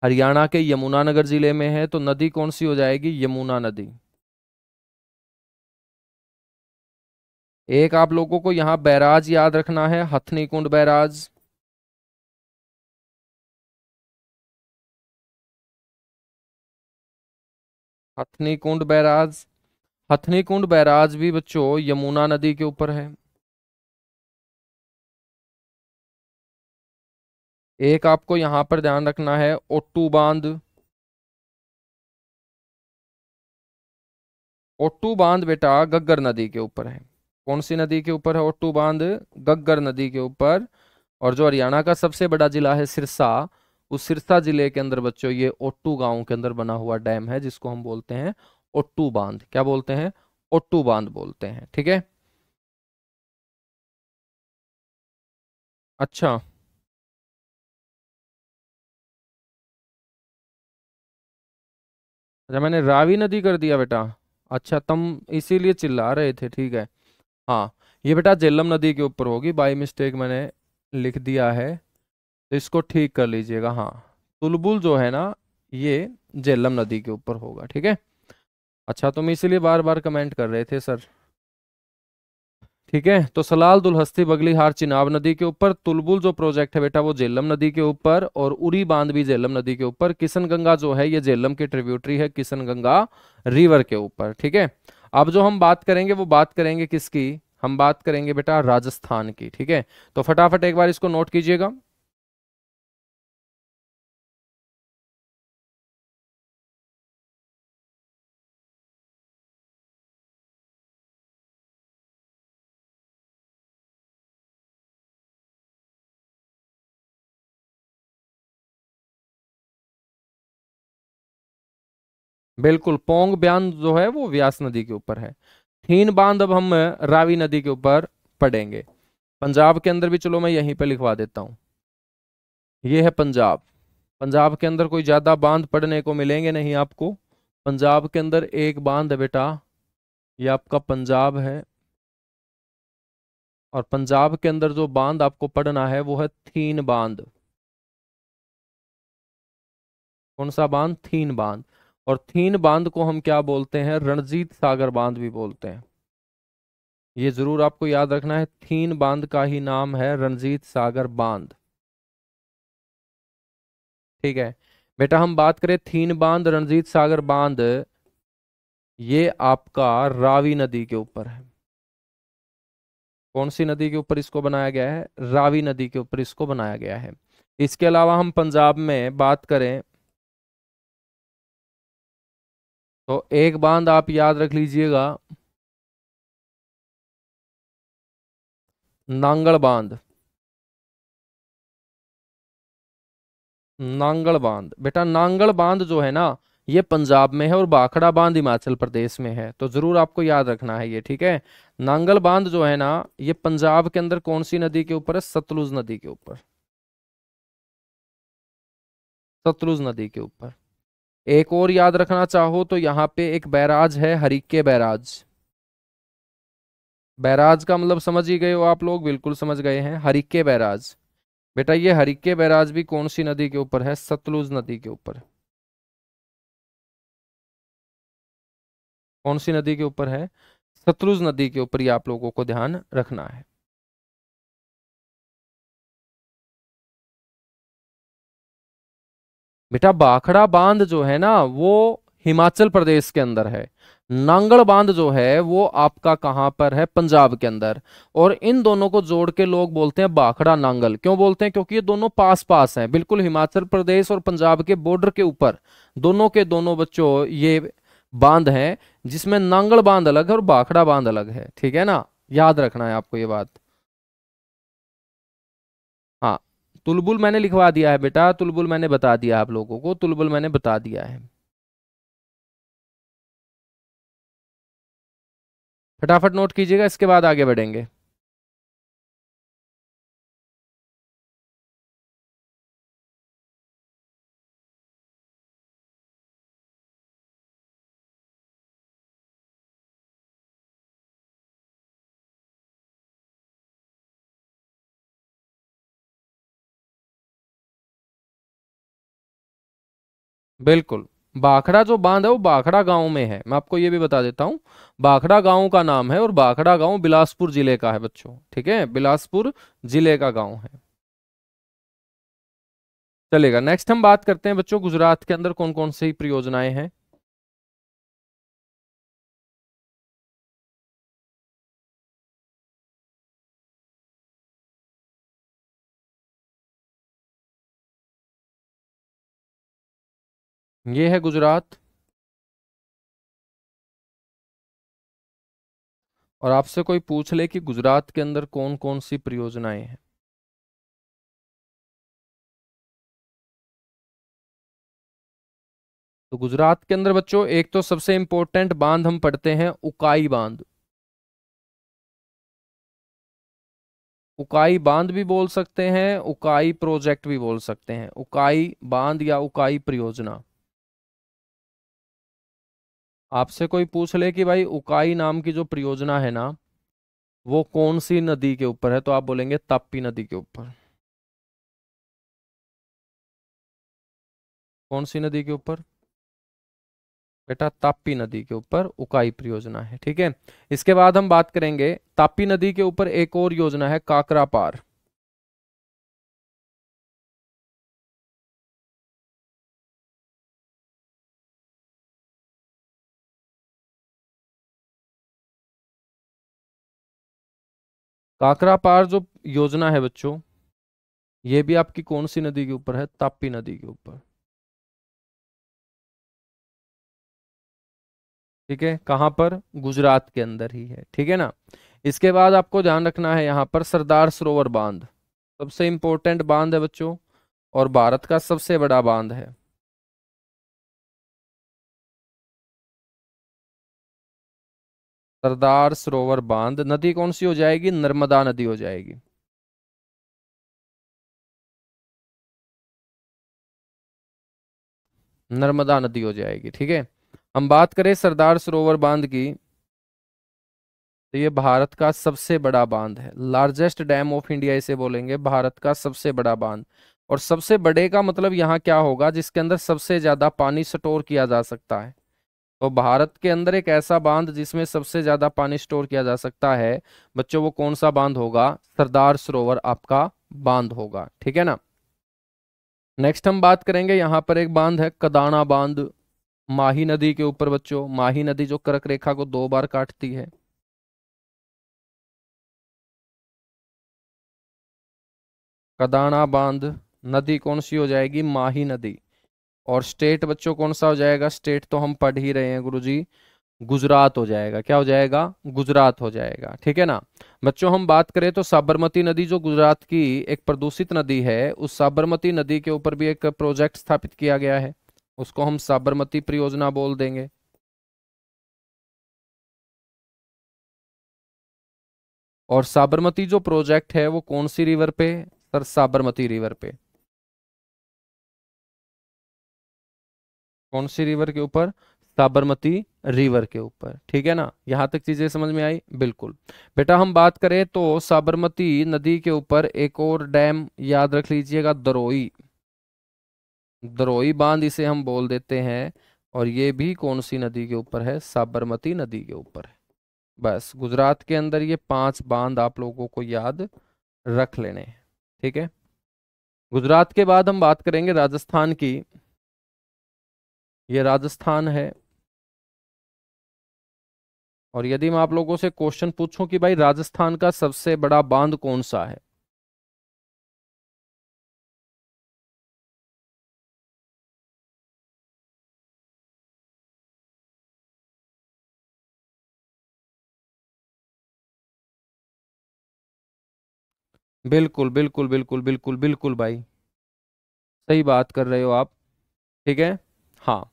हरियाणा के यमुनानगर जिले में है। तो नदी कौन सी हो जाएगी? यमुना नदी। एक आप लोगों को यहाँ बैराज याद रखना है, हथनी कुंड बैराज। हथनी कुंड बैराज। हथनी कुंड बैराज भी बच्चों यमुना नदी के ऊपर है। एक आपको यहाँ पर ध्यान रखना है, ओट्टू बांध। ओट्टू बांध बेटा गग्गर नदी के ऊपर है। कौन सी नदी के ऊपर है ओट्टू बांध? गग्गर नदी के ऊपर। और जो हरियाणा का सबसे बड़ा जिला है सिरसा, उस सिरसा जिले के अंदर बच्चों ये ओट्टू गांव के अंदर बना हुआ डैम है, जिसको हम बोलते हैं ओट्टू बांध। क्या बोलते हैं? ओट्टू बांध बोलते हैं। ठीक है, अच्छा। अच्छा मैंने रावी नदी कर दिया बेटा। अच्छा तुम इसीलिए चिल्ला रहे थे, ठीक है। हाँ, ये बेटा झेलम नदी के ऊपर होगी, बाई मिस्टेक मैंने लिख दिया है, तो इसको ठीक कर लीजिएगा। हाँ, तुलबुल जो है ना, ये झेलम नदी के ऊपर होगा। ठीक है, अच्छा तुम इसीलिए बार बार कमेंट कर रहे थे सर। ठीक है, तो सलाल दुलहस्ती बगलीहार चिनाब नदी के ऊपर, तुलबुल जो प्रोजेक्ट है बेटा वो झेलम नदी के ऊपर, और उरी बांध भी झेलम नदी के ऊपर। किशन गंगा जो है ये झेलम की ट्रिब्यूटरी है, किशन गंगा रिवर के ऊपर। ठीक है, अब जो हम बात करेंगे वो बात करेंगे किसकी? हम बात करेंगे बेटा राजस्थान की। ठीक है, तो फटाफट एक बार इसको नोट कीजिएगा। बिल्कुल, पोंग बांध जो है वो व्यास नदी के ऊपर है। थीन बांध अब हम रावी नदी के ऊपर पढ़ेंगे। पंजाब के अंदर भी चलो मैं यहीं पे लिखवा देता हूँ। ये है पंजाब। पंजाब के अंदर कोई ज्यादा बांध पढ़ने को मिलेंगे नहीं आपको। पंजाब के अंदर एक बांध है बेटा, ये आपका पंजाब है। और पंजाब के अंदर जो बांध आपको पढ़ना है वो है थीन बांध। कौन सा बांध? थीन बांध। और थीन बांध को हम क्या बोलते हैं? रणजीत सागर बांध भी बोलते हैं। ये जरूर आपको याद रखना है, थीन बांध का ही नाम है रणजीत सागर बांध। ठीक है बेटा, हम बात करें थीन बांध, रणजीत सागर बांध, ये आपका रावी नदी के ऊपर है। कौन सी नदी के ऊपर इसको बनाया गया है? रावी नदी के ऊपर इसको बनाया गया है। इसके अलावा हम पंजाब में बात करें तो एक बांध आप याद रख लीजिएगा, नांगल बांध। नांगल बांध बेटा, नांगल बांध जो है ना, ये पंजाब में है और भाखड़ा बांध हिमाचल प्रदेश में है, तो जरूर आपको याद रखना है ये। ठीक है, नांगल बांध जो है ना, ये पंजाब के अंदर कौन सी नदी के ऊपर है? सतलुज नदी के ऊपर। सतलुज नदी के ऊपर। एक और याद रखना चाहो तो यहाँ पे एक बैराज है, हरिके बैराज। बैराज का मतलब समझ ही गए हो आप लोग, बिल्कुल समझ गए हैं, हरिके बैराज। बेटा ये हरिके बैराज भी कौन सी नदी के ऊपर है? सतलुज नदी के ऊपर। कौन सी नदी के ऊपर है? सतलुज नदी के ऊपर, ये आप लोगों को ध्यान रखना है। बेटा भाखड़ा बांध जो है ना वो हिमाचल प्रदेश के अंदर है। नांगल बांध जो है वो आपका कहां पर है? पंजाब के अंदर। और इन दोनों को जोड़ के लोग बोलते हैं भाखड़ा नांगल। क्यों बोलते हैं? क्योंकि ये दोनों पास पास हैं, बिल्कुल हिमाचल प्रदेश और पंजाब के बॉर्डर के ऊपर दोनों के दोनों बच्चों ये बांध हैं, जिसमें नांगल बांध अलग है और भाखड़ा बांध अलग है। ठीक है ना, याद रखना है आपको ये बात। हाँ, तुलबुल मैंने लिखवा दिया है बेटा, तुलबुल मैंने बता दिया आप लोगों को, तुलबुल मैंने बता दिया है। फटाफट नोट कीजिएगा, इसके बाद आगे बढ़ेंगे। बिल्कुल, भाखड़ा जो बांध है वो भाखड़ा गांव में है, मैं आपको ये भी बता देता हूँ। भाखड़ा गांव का नाम है और भाखड़ा गांव बिलासपुर जिले का है बच्चों। ठीक है, बिलासपुर जिले का गांव है। चलेगा, नेक्स्ट हम बात करते हैं बच्चों गुजरात के अंदर कौन कौन सी परियोजनाएं हैं। ये है गुजरात। और आपसे कोई पूछ ले कि गुजरात के अंदर कौन कौन सी परियोजनाएं हैं, तो गुजरात के अंदर बच्चों एक तो सबसे इंपॉर्टेंट बांध हम पढ़ते हैं उकाई बांध। उकाई बांध भी बोल सकते हैं, उकाई प्रोजेक्ट भी बोल सकते हैं, उकाई बांध या उकाई परियोजना। आपसे कोई पूछ ले कि भाई उकाई नाम की जो परियोजना है ना वो कौन सी नदी के ऊपर है, तो आप बोलेंगे ताप्ती नदी के ऊपर। कौन सी नदी के ऊपर? बेटा ताप्ती नदी के ऊपर उकाई परियोजना है। ठीक है, इसके बाद हम बात करेंगे ताप्ती नदी के ऊपर एक और योजना है काकरा पार। काकरा पार जो योजना है बच्चों, ये भी आपकी कौन सी नदी के ऊपर है? ताप्ती नदी के ऊपर। ठीक है, कहां पर? गुजरात के अंदर ही है। ठीक है ना, इसके बाद आपको ध्यान रखना है यहां पर सरदार सरोवर बांध। सबसे इंपॉर्टेंट बांध है बच्चों और भारत का सबसे बड़ा बांध है। सरदार सरोवर बांध, नदी कौन सी हो जाएगी? नर्मदा नदी हो जाएगी। नर्मदा नदी हो जाएगी, ठीक है। हम बात करें सरदार सरोवर बांध की, तो ये भारत का सबसे बड़ा बांध है, लार्जेस्ट डैम ऑफ इंडिया इसे बोलेंगे, भारत का सबसे बड़ा बांध। और सबसे बड़े का मतलब यहाँ क्या होगा? जिसके अंदर सबसे ज्यादा पानी स्टोर किया जा सकता है। तो भारत के अंदर एक ऐसा बांध जिसमें सबसे ज्यादा पानी स्टोर किया जा सकता है बच्चों, वो कौन सा बांध होगा? सरदार सरोवर आपका बांध होगा, ठीक है ना। नेक्स्ट हम बात करेंगे, यहाँ पर एक बांध है कदाना बांध, माही नदी के ऊपर बच्चों, माही नदी जो कर्क रेखा को 2 बार काटती है। कदाना बांध, नदी कौन सी हो जाएगी? माही नदी। और स्टेट बच्चों कौन सा हो जाएगा? स्टेट तो हम पढ़ ही रहे हैं गुरुजी, गुजरात हो जाएगा। क्या हो जाएगा? गुजरात हो जाएगा, ठीक है ना। बच्चों हम बात करें तो साबरमती नदी जो गुजरात की एक प्रदूषित नदी है, उस साबरमती नदी के ऊपर भी एक प्रोजेक्ट स्थापित किया गया है, उसको हम साबरमती परियोजना बोल देंगे। और साबरमती जो प्रोजेक्ट है वो कौन सी रिवर पे? सर साबरमती रिवर पे। कौन सी रिवर के ऊपर? साबरमती रिवर के ऊपर, ठीक है ना। यहां तक चीजें समझ में आई? बिल्कुल। बेटा हम बात करें तो साबरमती नदी के ऊपर एक और डैम याद रख लीजिएगा, दरोई। दरोई बांध इसे हम बोल देते हैं। और ये भी कौन सी नदी के ऊपर है? साबरमती नदी के ऊपर है। बस गुजरात के अंदर ये 5 बांध आप लोगों को याद रख लेने हैं, ठीक है। गुजरात के बाद हम बात करेंगे राजस्थान की। ये राजस्थान है। और यदि मैं आप लोगों से क्वेश्चन पूछूं कि भाई राजस्थान का सबसे बड़ा बांध कौन सा है? बिल्कुल बिल्कुल बिल्कुल बिल्कुल बिल्कुल भाई, सही बात कर रहे हो आप, ठीक है। हाँ,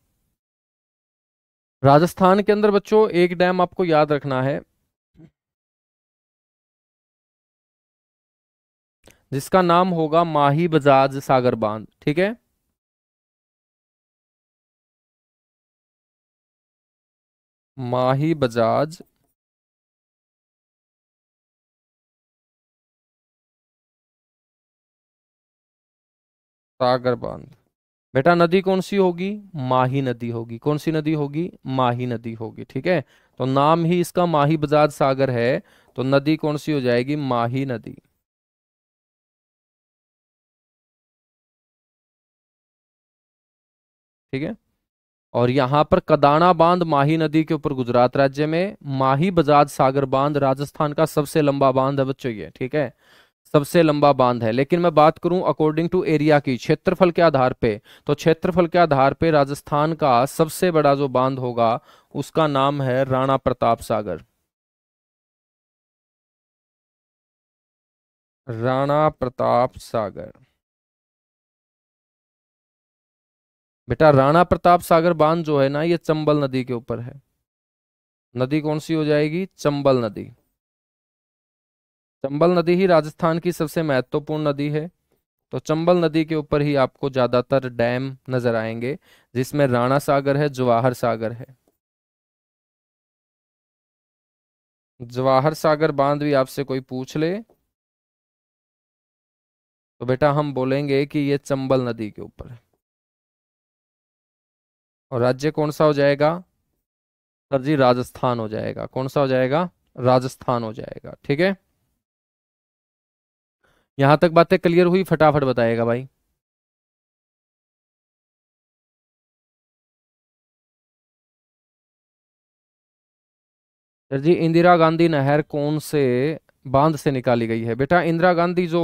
राजस्थान के अंदर बच्चों एक डैम आपको याद रखना है, जिसका नाम होगा माही बजाज सागर बांध, ठीक है। माही बजाज सागर बांध। बेटा नदी कौन सी होगी? माही नदी होगी। कौन सी नदी होगी? माही नदी होगी, ठीक है। तो नाम ही इसका माही बजाज सागर है, तो नदी कौन सी हो जाएगी? माही नदी, ठीक है। और यहाँ पर कदाना बांध माही नदी के ऊपर गुजरात राज्य में, माही बजाज सागर बांध राजस्थान का सबसे लंबा बांध है बच्चों ये, ठीक है। सबसे लंबा बांध है। लेकिन मैं बात करूं अकॉर्डिंग टू एरिया की, क्षेत्रफल के आधार पे, तो क्षेत्रफल के आधार पे राजस्थान का सबसे बड़ा जो बांध होगा उसका नाम है राणा प्रताप सागर। राणा प्रताप सागर। बेटा राणा प्रताप सागर बांध जो है ना, ये चंबल नदी के ऊपर है। नदी कौन सी हो जाएगी? चंबल नदी। चंबल नदी ही राजस्थान की सबसे महत्वपूर्ण नदी है। तो चंबल नदी के ऊपर ही आपको ज्यादातर डैम नजर आएंगे, जिसमें राणा सागर है, जवाहर सागर है। जवाहर सागर बांध भी आपसे कोई पूछ ले तो बेटा हम बोलेंगे कि ये चंबल नदी के ऊपर है। और राज्य कौन सा हो जाएगा? सर जी राजस्थान हो जाएगा। कौन सा हो जाएगा? राजस्थान हो जाएगा, ठीक है। यहां तक बातें क्लियर हुई? फटाफट बताएगा भाई। सर जी इंदिरा गांधी नहर कौन से बांध से निकाली गई है? बेटा इंदिरा गांधी जो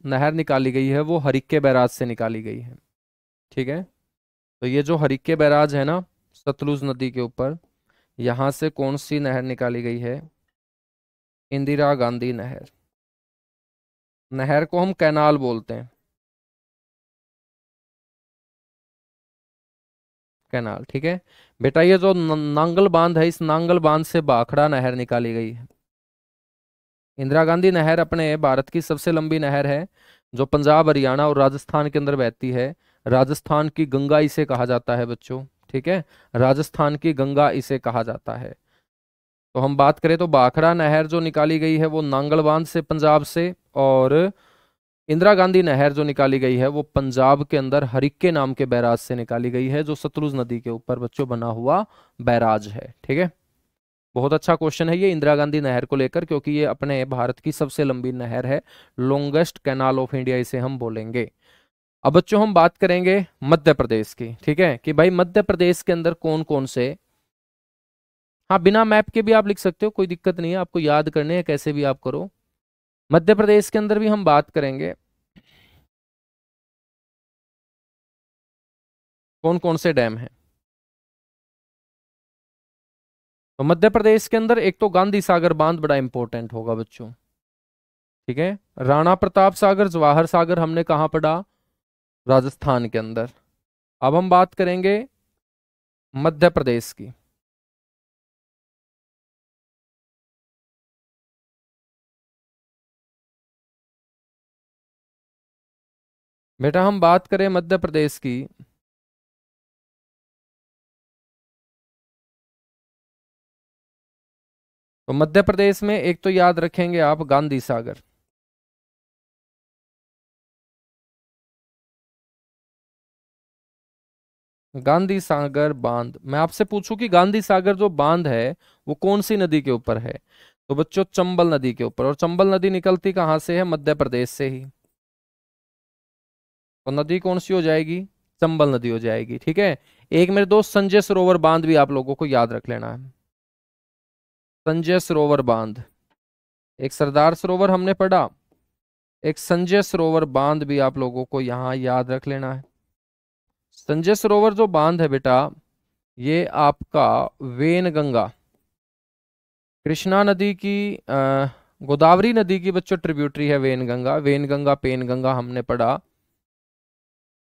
नहर निकाली गई है वो हरिक्के बैराज से निकाली गई है, ठीक है। तो ये जो हरिक्के बैराज है ना, सतलुज नदी के ऊपर, यहां से कौन सी नहर निकाली गई है? इंदिरा गांधी नहर। नहर को हम कैनाल बोलते हैं। कैनाल, ठीक है बेटा। ये जो नांगल बांध है, इस नांगल बांध से भाखड़ा नहर निकाली गई है। इंदिरा गांधी नहर अपने भारत की सबसे लंबी नहर है, जो पंजाब, हरियाणा और राजस्थान के अंदर बहती है। राजस्थान की गंगा इसे कहा जाता है बच्चों, ठीक है, राजस्थान की गंगा इसे कहा जाता है। तो हम बात करें तो भाखड़ा नहर जो निकाली गई है वो नांगल बांध से, पंजाब से, और इंदिरा गांधी नहर जो निकाली गई है वो पंजाब के अंदर हरिक्के नाम के बैराज से निकाली गई है, जो सतलुज नदी के ऊपर बच्चों बना हुआ बैराज है, ठीक है। बहुत अच्छा क्वेश्चन है ये इंदिरा गांधी नहर को लेकर, क्योंकि ये अपने भारत की सबसे लंबी नहर है, लॉन्गेस्ट कैनाल ऑफ इंडिया इसे हम बोलेंगे। अब बच्चों हम बात करेंगे मध्य प्रदेश की, ठीक है, कि भाई मध्य प्रदेश के अंदर कौन कौन से, हाँ बिना मैप के भी आप लिख सकते हो, कोई दिक्कत नहीं है, आपको याद करने हैं कैसे भी आप करो। मध्य प्रदेश के अंदर भी हम बात करेंगे कौन कौन से डैम हैं। तो मध्य प्रदेश के अंदर एक तो गांधी सागर बांध बड़ा इंपॉर्टेंट होगा बच्चों, ठीक है। राणा प्रताप सागर, जवाहर सागर हमने कहाँ पढ़ा, राजस्थान के अंदर। अब हम बात करेंगे मध्य प्रदेश की। बेटा हम बात करें मध्य प्रदेश की, तो मध्य प्रदेश में एक तो याद रखेंगे आप गांधी सागर। गांधी सागर बांध, मैं आपसे पूछूं कि गांधी सागर जो बांध है वो कौन सी नदी के ऊपर है, तो बच्चों चंबल नदी के ऊपर। और चंबल नदी निकलती कहाँ से है, मध्य प्रदेश से ही। तो नदी कौन सी हो जाएगी, चंबल नदी हो जाएगी, ठीक है। एक मेरे दोस्त संजय सरोवर बांध भी आप लोगों को याद रख लेना है, संजय सरोवर बांध। एक सरदार सरोवर हमने पढ़ा, एक संजय सरोवर बांध भी आप लोगों को यहाँ याद रख लेना है। संजय सरोवर जो बांध है बेटा, ये आपका वेनगंगा, कृष्णा नदी की, गोदावरी नदी की बच्चों ट्रिब्यूटरी है वेनगंगा। वेनगंगा पेनगंगा हमने पढ़ा।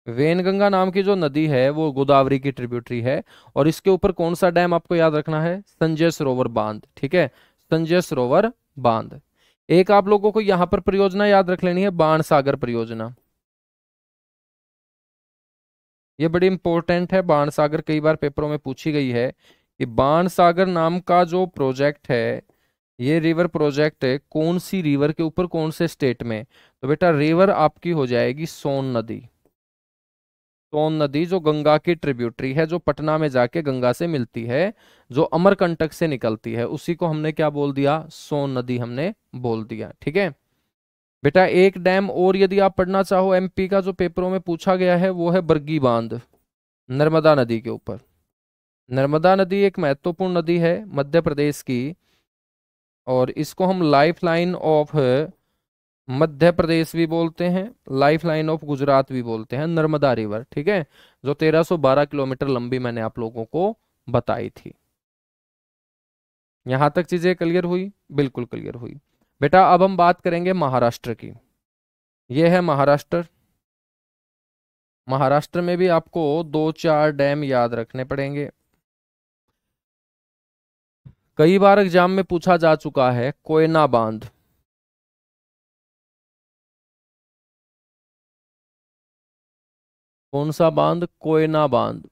वेनगंगा नाम की जो नदी है वो गोदावरी की ट्रिब्यूटरी है। और इसके ऊपर कौन सा डैम आपको याद रखना है, संजय सरोवर बांध, ठीक है, संजय सरोवर बांध। एक आप लोगों को यहां पर परियोजना याद रख लेनी है, बाण सागर परियोजना। ये बड़ी इंपॉर्टेंट है, बाण सागर कई बार पेपरों में पूछी गई है कि बाण सागर नाम का जो प्रोजेक्ट है, ये रिवर प्रोजेक्ट है कौन सी रिवर के ऊपर, कौन से स्टेट में। तो बेटा रिवर आपकी हो जाएगी सोन नदी। सोन नदी जो गंगा की ट्रिब्यूटरी है, जो पटना में जाके गंगा से मिलती है, जो अमरकंटक से निकलती है, उसी को हमने क्या बोल दिया, सोन नदी हमने बोल दिया, ठीक है। बेटा एक डैम और यदि आप पढ़ना चाहो एमपी का, जो पेपरों में पूछा गया है, वो है बरगी बांध, नर्मदा नदी के ऊपर। नर्मदा नदी एक महत्वपूर्ण नदी है मध्य प्रदेश की, और इसको हम life line of Madhya Pradesh भी बोलते हैं, लाइफ लाइन ऑफ गुजरात भी बोलते हैं, नर्मदा रिवर, ठीक है, जो 1312 किलोमीटर लंबी मैंने आप लोगों को बताई थी। यहां तक चीजें क्लियर हुई, बिल्कुल क्लियर हुई। बेटा अब हम बात करेंगे महाराष्ट्र की। यह है महाराष्ट्र। महाराष्ट्र में भी आपको दो चार डैम याद रखने पड़ेंगे, कई बार एग्जाम में पूछा जा चुका है, कोयना बांध। कौन सा बांध, कोयना बांध,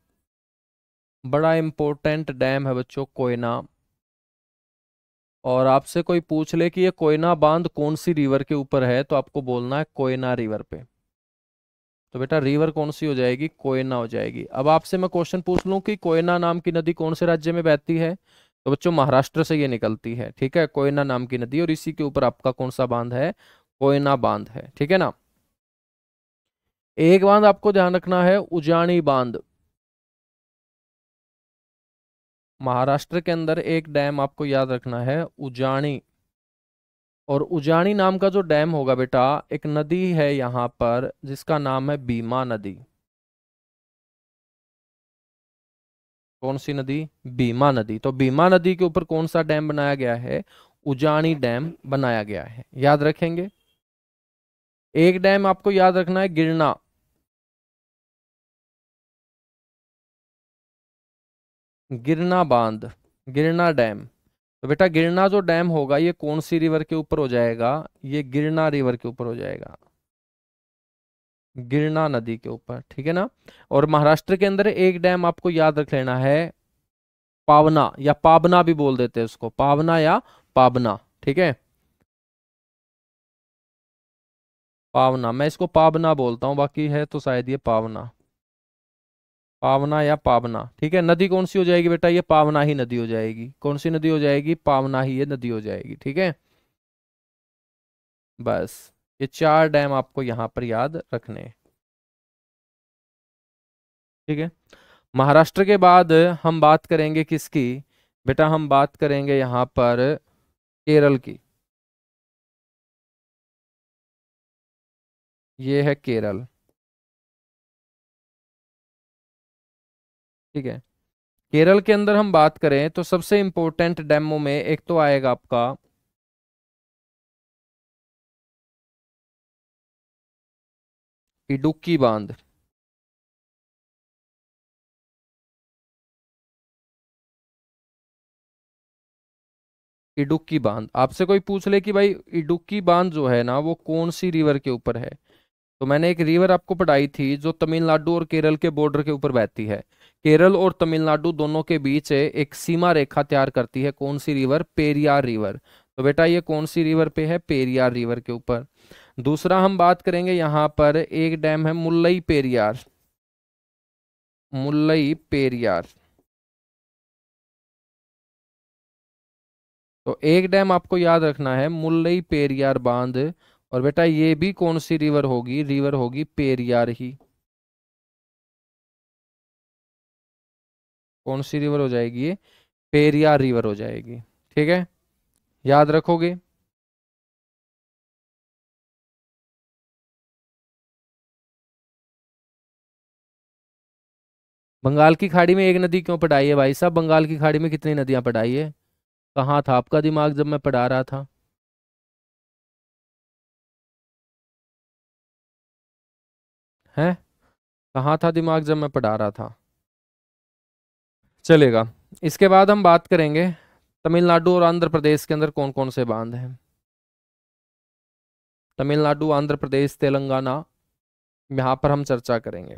बड़ा इंपॉर्टेंट डैम है बच्चों कोयना। और आपसे कोई पूछ ले कि ये कोयना बांध कौन सी रिवर के ऊपर है, तो आपको बोलना है कोयना रिवर पे। तो बेटा रिवर कौन सी हो जाएगी, कोयना हो जाएगी। अब आपसे मैं क्वेश्चन पूछ लूं कि कोयना नाम की नदी कौन से राज्य में बहती है, तो बच्चों महाराष्ट्र से ये निकलती है, ठीक है, कोयना नाम की नदी, और इसी के ऊपर आपका कौन सा बांध है, कोयना बांध है, ठीक है ना। एक बांध आपको ध्यान रखना है, उजानी बांध। महाराष्ट्र के अंदर एक डैम आपको याद रखना है, उजानी। और उजानी नाम का जो डैम होगा बेटा, एक नदी है यहाँ पर जिसका नाम है भीमा नदी। कौन सी नदी, भीमा नदी। तो भीमा नदी के ऊपर कौन सा डैम बनाया गया है, उजानी डैम बनाया गया है, याद रखेंगे। एक डैम आपको याद रखना है गिरना। गिरना बांध, गिरना डैम। तो बेटा गिरना जो डैम होगा ये कौन सी रिवर के ऊपर हो जाएगा? ये गिरना रिवर के ऊपर हो जाएगा, गिरना नदी के ऊपर, ठीक है ना। और महाराष्ट्र के अंदर एक डैम आपको याद रख लेना है, पावना या पाबना भी बोल देते हैं उसको, पावना या पाबना, ठीक है। पावना, मैं इसको पाबना बोलता हूँ, बाकी है तो शायद ये पावना, पावना या पावना, ठीक है। नदी कौन सी हो जाएगी बेटा? ये पावना ही नदी हो जाएगी। कौन सी नदी हो जाएगी? पावना ही ये नदी हो जाएगी, ठीक है। बस ये चार डैम आपको यहां पर याद रखने हैं, ठीक है। महाराष्ट्र के बाद हम बात करेंगे किसकी? बेटा हम बात करेंगे यहां पर केरल की। ये है केरल, ठीक है। केरल के अंदर हम बात करें तो सबसे इंपॉर्टेंट डैमों में एक तो आएगा आपका इडुक्की बांध। इडुक्की बांध, आपसे कोई पूछ ले कि भाई इडुक्की बांध जो है ना वो कौन सी रिवर के ऊपर है, तो मैंने एक रिवर आपको पढ़ाई थी जो तमिलनाडु और केरल के बॉर्डर के ऊपर बहती है। केरल और तमिलनाडु दोनों के बीच एक सीमा रेखा तैयार करती है, कौन सी रिवर? पेरियार रिवर। तो बेटा ये कौन सी रिवर पे है? पेरियार रिवर के ऊपर। दूसरा हम बात करेंगे यहाँ पर एक डैम है मुल्लई पेरियार, मुल्लई पेरियार। तो एक डैम आपको याद रखना है मुल्लई पेरियार बांध। और बेटा ये भी कौन सी रिवर होगी? रिवर होगी पेरियार ही। कौन सी रिवर हो जाएगी ये? पेरियार रिवर हो जाएगी, ठीक है। याद रखोगे। बंगाल की खाड़ी में एक नदी क्यों पढ़ाई है भाई साहब? बंगाल की खाड़ी में कितनी नदियां पढ़ाई है? कहाँ था आपका दिमाग जब मैं पढ़ा रहा था? हैं? कहाँ था दिमाग जब मैं पढ़ा रहा था? चलेगा। इसके बाद हम बात करेंगे तमिलनाडु और आंध्र प्रदेश के अंदर कौन कौन से बांध हैं। तमिलनाडु, आंध्र प्रदेश, तेलंगाना, यहाँ पर हम चर्चा करेंगे।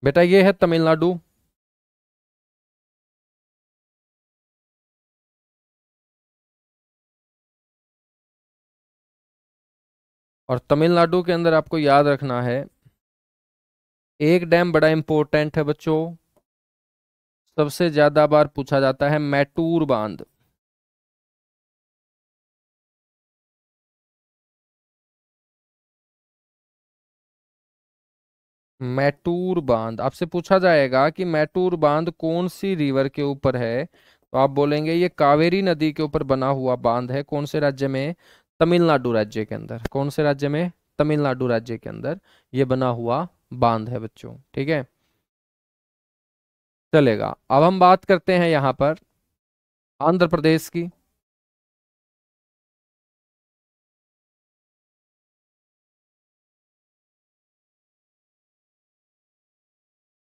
बेटा ये है तमिलनाडु, और तमिलनाडु के अंदर आपको याद रखना है एक डैम बड़ा इंपॉर्टेंट है बच्चों, सबसे ज्यादा बार पूछा जाता है, मैटूर बांध। मैटूर बांध आपसे पूछा जाएगा कि मैटूर बांध कौन सी रिवर के ऊपर है, तो आप बोलेंगे ये कावेरी नदी के ऊपर बना हुआ बांध है। कौन से राज्य में? तमिलनाडु राज्य के अंदर। कौन से राज्य में? तमिलनाडु राज्य के अंदर ये बना हुआ बांध है बच्चों, ठीक है। चलेगा। अब हम बात करते हैं यहां पर आंध्र प्रदेश की।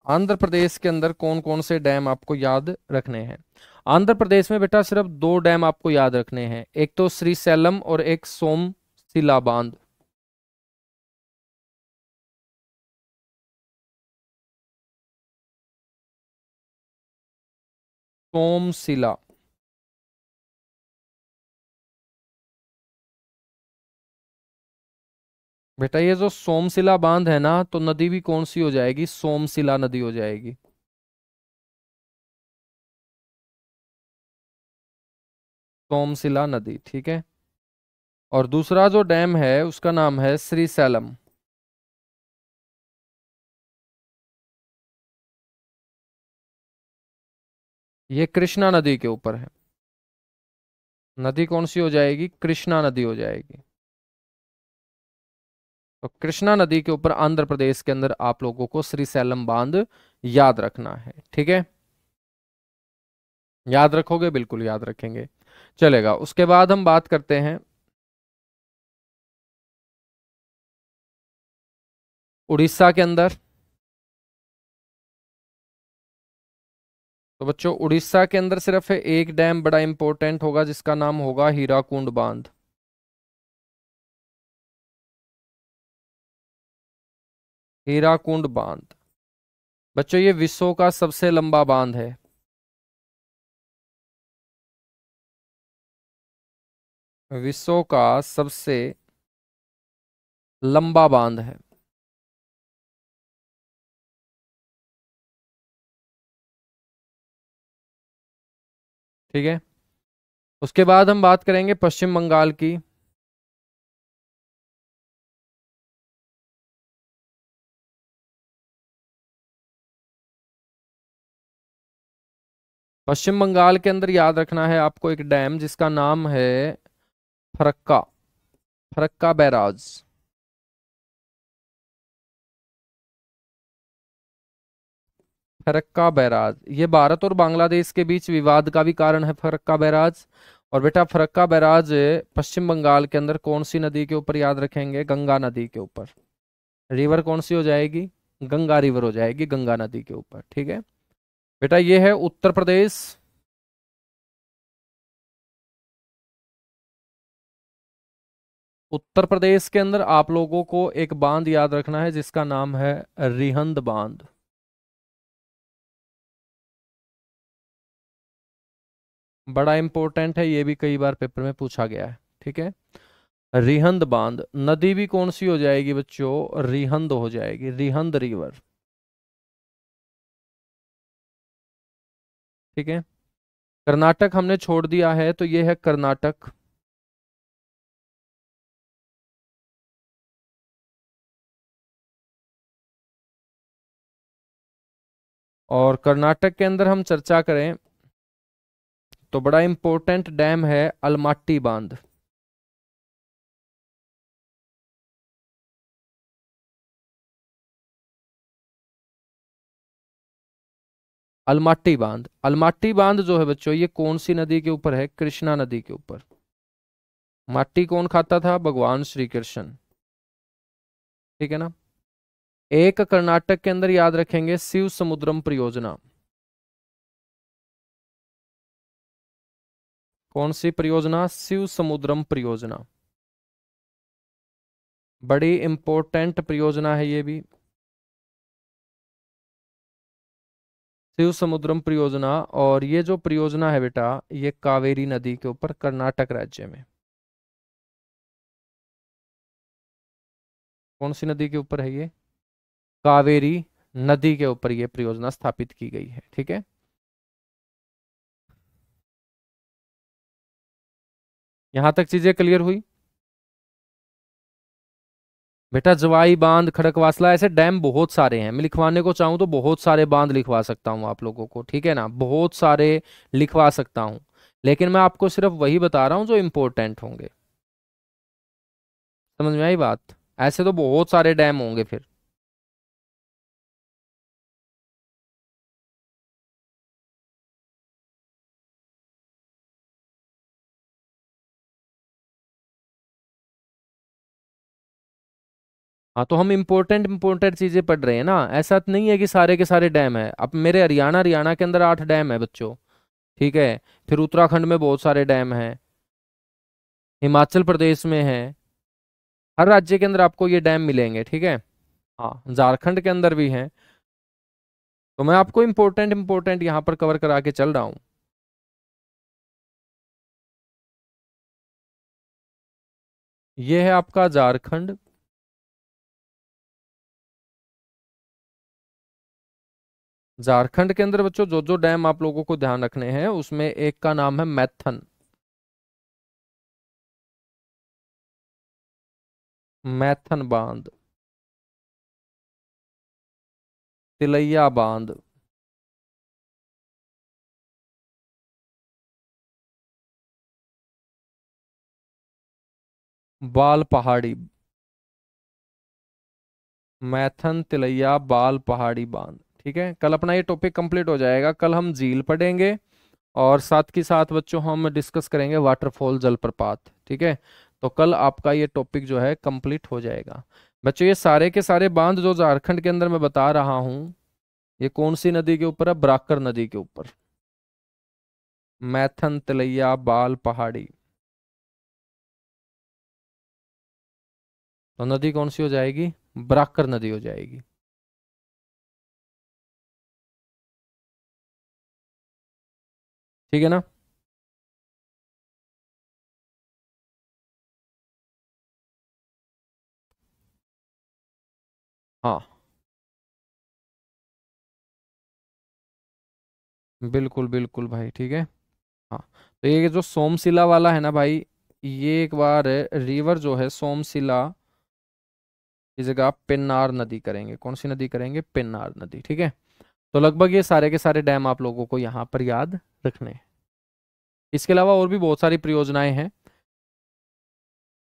आंध्र प्रदेश के अंदर कौन कौन से डैम आपको याद रखने हैं? आंध्र प्रदेश में बेटा सिर्फ दो डैम आपको याद रखने हैं, एक तो श्रीशैलम और एक सोमशिला बांध। सोमशिला। बेटा ये जो सोमशिला बांध है ना, तो नदी भी कौन सी हो जाएगी? सोमशिला नदी हो जाएगी। सोमशिला नदी, ठीक है। और दूसरा जो डैम है उसका नाम है श्रीशैलम। ये कृष्णा नदी के ऊपर है। नदी कौन सी हो जाएगी? कृष्णा नदी हो जाएगी। तो कृष्णा नदी के ऊपर आंध्र प्रदेश के अंदर आप लोगों को श्रीशैलम बांध याद रखना है, ठीक है। याद रखोगे? बिल्कुल याद रखेंगे। चलेगा। उसके बाद हम बात करते हैं उड़ीसा के अंदर। तो बच्चों उड़ीसा के अंदर सिर्फ एक डैम बड़ा इंपॉर्टेंट होगा जिसका नाम होगा हीराकुंड बांध। हीराकुंड बांध बच्चों ये विश्व का सबसे लंबा बांध है। विश्व का सबसे लंबा बांध है। ठीक है। उसके बाद हम बात करेंगे पश्चिम बंगाल की। पश्चिम बंगाल के अंदर याद रखना है आपको एक डैम जिसका नाम है फरक्का। फरक्का बैराज। फरक्का बैराज ये भारत और बांग्लादेश के बीच विवाद का भी कारण है फरक्का बैराज। और बेटा फरक्का बैराज पश्चिम बंगाल के अंदर कौन सी नदी के ऊपर याद रखेंगे? गंगा नदी के ऊपर। रिवर कौन सी हो जाएगी? गंगा रिवर हो जाएगी, गंगा नदी के ऊपर। ठीक है बेटा, ये है उत्तर प्रदेश। उत्तर प्रदेश के अंदर आप लोगों को एक बांध याद रखना है जिसका नाम है रिहंद बांध। बड़ा इंपॉर्टेंट है, ये भी कई बार पेपर में पूछा गया है। ठीक है। रिहंद बांध, नदी भी कौन सी हो जाएगी बच्चों? रिहंद हो जाएगी, रिहंद रिवर। ठीक है। कर्नाटक हमने छोड़ दिया है, तो ये है कर्नाटक। और कर्नाटक के अंदर हम चर्चा करें तो बड़ा इंपॉर्टेंट डैम है अलमाट्टी बांध। अलमाट्टी बांध, अलमाट्टी बांध जो है बच्चों ये कौन सी नदी के ऊपर है? कृष्णा नदी के ऊपर। माटी कौन खाता था? भगवान श्री कृष्ण। ठीक है ना। एक कर्नाटक के अंदर याद रखेंगे शिव समुद्रम परियोजना। कौन सी परियोजना? शिव समुद्रम परियोजना। बड़ी इंपॉर्टेंट परियोजना है ये भी, शिव समुद्रम परियोजना। और ये जो परियोजना है बेटा ये कावेरी नदी के ऊपर कर्नाटक राज्य में। कौन सी नदी के ऊपर है ये? कावेरी नदी के ऊपर ये परियोजना स्थापित की गई है। ठीक है। यहां तक चीजें क्लियर हुई? बेटा जवाई बांध, खड़कवासला, ऐसे डैम बहुत सारे हैं। मैं लिखवाने को चाहूँ तो बहुत सारे बांध लिखवा सकता हूँ आप लोगों को। ठीक है ना, बहुत सारे लिखवा सकता हूँ, लेकिन मैं आपको सिर्फ वही बता रहा हूँ जो इंपॉर्टेंट होंगे। समझ में आई बात? ऐसे तो बहुत सारे डैम होंगे फिर। हाँ तो हम इम्पोर्टेंट इम्पोर्टेंट चीजें पढ़ रहे हैं ना, ऐसा तो नहीं है कि सारे के सारे डैम है। अब मेरे हरियाणा हरियाणा के अंदर 8 डैम है बच्चों। ठीक है। फिर उत्तराखंड में बहुत सारे डैम हैं, हिमाचल प्रदेश में है। हर राज्य के अंदर आपको ये डैम मिलेंगे। ठीक है। हाँ झारखंड के अंदर भी हैं। तो मैं आपको इम्पोर्टेंट इम्पोर्टेंट यहाँ पर कवर करा के चल रहा हूँ। ये है आपका झारखंड। झारखंड के अंदर बच्चों जो जो डैम आप लोगों को ध्यान रखने हैं उसमें एक का नाम है मैथन। मैथन बांध, तिलैया बांध, बाल पहाड़ी। मैथन, तिलैया, बाल पहाड़ी बांध। ठीक है, कल अपना ये टॉपिक कंप्लीट हो जाएगा। कल हम झील पढ़ेंगे और साथ के साथ बच्चों हम डिस्कस करेंगे वाटरफॉल, जलप्रपात। ठीक है। तो कल आपका ये टॉपिक जो है कंप्लीट हो जाएगा। बच्चों ये सारे के सारे बांध जो झारखंड के अंदर मैं बता रहा हूँ ये कौन सी नदी के ऊपर है? बराकर नदी के ऊपर। मैथन, तिलैया, बाल, पहाड़ी। तो नदी कौन सी हो जाएगी? ब्राकर नदी हो जाएगी। ठीक है ना? हाँ, बिल्कुल बिल्कुल भाई, ठीक है। हाँ, तो ये जो सोमशिला वाला है ना भाई, ये एक बार रिवर जो है सोमशिला की जगह आप पेन्नार नदी करेंगे। कौन सी नदी करेंगे? पेन्नार नदी, ठीक है। तो लगभग ये सारे के सारे डैम आप लोगों को यहाँ पर याद रखने हैं। इसके अलावा और भी बहुत सारी परियोजनाएं हैं,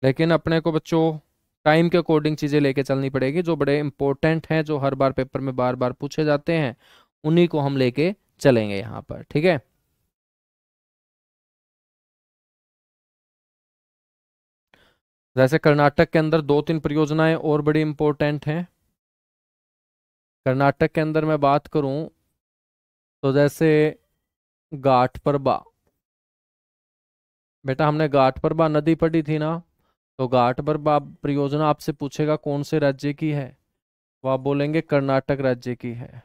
लेकिन अपने को बच्चों टाइम के अकॉर्डिंग चीजें लेके चलनी पड़ेगी। जो बड़े इंपॉर्टेंट हैं, जो हर बार पेपर में बार बार पूछे जाते हैं, उन्हीं को हम लेके चलेंगे यहाँ पर, ठीक है। जैसे कर्नाटक के अंदर दो तीन परियोजनाएं और बड़ी इंपॉर्टेंट हैं। कर्नाटक के अंदर मैं बात करूं तो जैसे घाट परबा। बेटा हमने घाट परबा नदी पढ़ी थी ना, तो घाट परबा परियोजना आपसे पूछेगा कौन से राज्य की है, तो आप बोलेंगे कर्नाटक राज्य की है।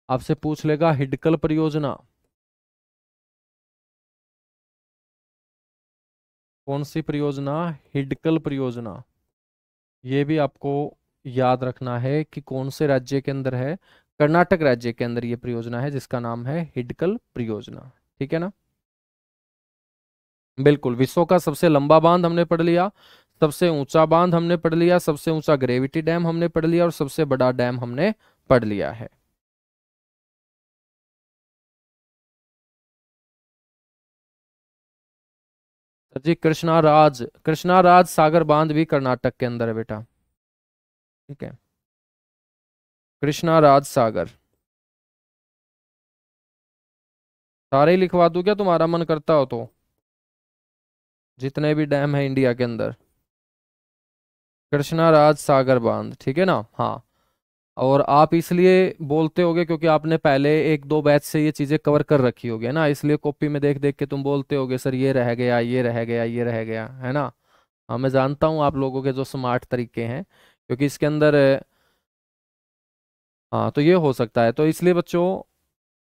आपसे पूछ लेगा हिडकल परियोजना, कौन सी परियोजना? हिडकल परियोजना। ये भी आपको याद रखना है कि कौन से राज्य के अंदर है। कर्नाटक राज्य के अंदर ये परियोजना है जिसका नाम है हिडकल परियोजना, ठीक है ना? बिल्कुल, विश्व का सबसे लंबा बांध हमने पढ़ लिया, सबसे ऊंचा बांध हमने पढ़ लिया, सबसे ऊंचा ग्रेविटी डैम हमने पढ़ लिया, और सबसे बड़ा डैम हमने पढ़ लिया है। सर जी, कृष्णा राज सागर बांध भी कर्नाटक के अंदर है बेटा, ठीक है। कृष्णा राज सागर, सारे ही लिखवा दूं क्या, तुम्हारा मन करता हो तो? जितने भी डैम है इंडिया के अंदर, कृष्णा राज सागर बांध, ठीक है ना? हाँ। और आप इसलिए बोलते होगे क्योंकि आपने पहले एक दो बैच से ये चीजें कवर कर रखी होगी, है ना, इसलिए कॉपी में देख देख के तुम बोलते होगे सर ये रह गया, ये रह गया, ये रह गया, है ना? हाँ, मैं जानता हूँ आप लोगों के जो स्मार्ट तरीके हैं, क्योंकि इसके अंदर हाँ, तो ये हो सकता है। तो इसलिए बच्चों,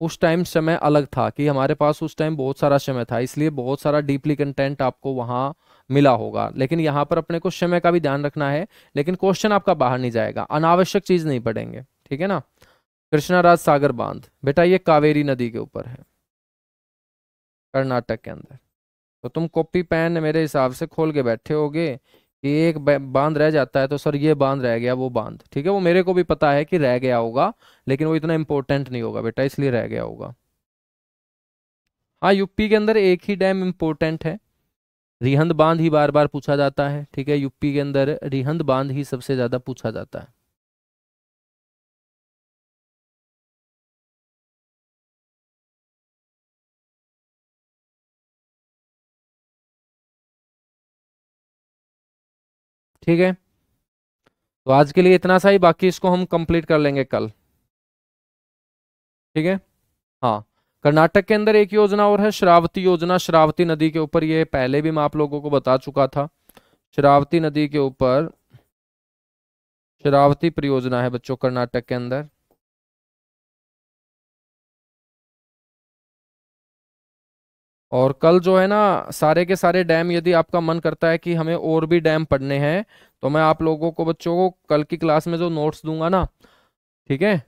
उस टाइम समय अलग था कि हमारे पास उस टाइम बहुत सारा समय था, इसलिए बहुत सारा डीपली कंटेंट आपको वहाँ मिला होगा। लेकिन यहाँ पर अपने को समय का भी ध्यान रखना है, लेकिन क्वेश्चन आपका बाहर नहीं जाएगा, अनावश्यक चीज नहीं पढ़ेंगे, ठीक है ना? कृष्णाराज सागर बांध बेटा ये कावेरी नदी के ऊपर है, कर्नाटक के अंदर। तो तुम कॉपी पेन मेरे हिसाब से खोल के बैठे होगे कि एक बांध रह जाता है तो सर ये बांध रह गया, वो बांध, ठीक है, वो मेरे को भी पता है कि रह गया होगा, लेकिन वो इतना इंपॉर्टेंट नहीं होगा बेटा, इसलिए रह गया होगा। हाँ, यूपी के अंदर एक ही डैम इंपॉर्टेंट है, रिहंद बांध ही बार बार पूछा जाता है, ठीक है, यूपी के अंदर रिहंद बांध ही सबसे ज्यादा पूछा जाता है। ठीक है, तो आज के लिए इतना सा ही, बाकी इसको हम कंप्लीट कर लेंगे कल, ठीक है। हाँ, कर्नाटक के अंदर एक योजना और है, श्रावती योजना, श्रावती नदी के ऊपर, ये पहले भी मैं आप लोगों को बता चुका था। श्रावती नदी के ऊपर श्रावती परियोजना है बच्चों कर्नाटक के अंदर। और कल जो है ना, सारे के सारे डैम, यदि आपका मन करता है कि हमें और भी डैम पढ़ने हैं, तो मैं आप लोगों को बच्चों को कल की क्लास में जो नोट्स दूंगा ना, ठीक है,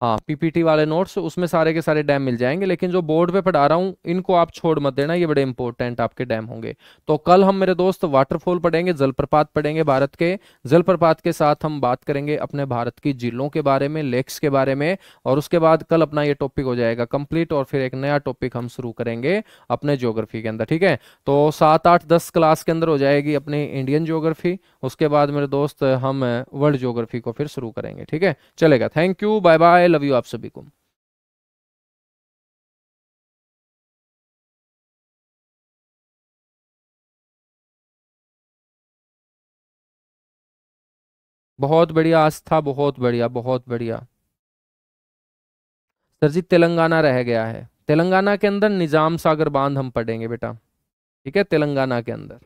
हाँ, पीपीटी वाले नोट्स, उसमें सारे के सारे डैम मिल जाएंगे। लेकिन जो बोर्ड पे पढ़ा रहा हूँ इनको आप छोड़ मत देना, ये बड़े इंपॉर्टेंट आपके डैम होंगे। तो कल हम मेरे दोस्त वाटरफॉल पढ़ेंगे, जलप्रपात पढ़ेंगे भारत के। जलप्रपात के साथ हम बात करेंगे अपने भारत की झीलों के बारे में, लेक्स के बारे में। और उसके बाद कल अपना ये टॉपिक हो जाएगा कंप्लीट, और फिर एक नया टॉपिक हम शुरू करेंगे अपने ज्योग्राफी के अंदर, ठीक है। तो 7 8 10 क्लास के अंदर हो जाएगी अपनी इंडियन ज्योग्राफी। उसके बाद मेरे दोस्त हम वर्ल्ड ज्योग्राफी को फिर शुरू करेंगे, ठीक है, चलेगा। Thank you, bye bye, love you आप सभी को। बहुत बढ़िया आस्था, बहुत बढ़िया, बहुत बढ़िया। सर जी तेलंगाना रह गया है, तेलंगाना के अंदर निजाम सागर बांध हम पढ़ेंगे बेटा, ठीक है, तेलंगाना के अंदर।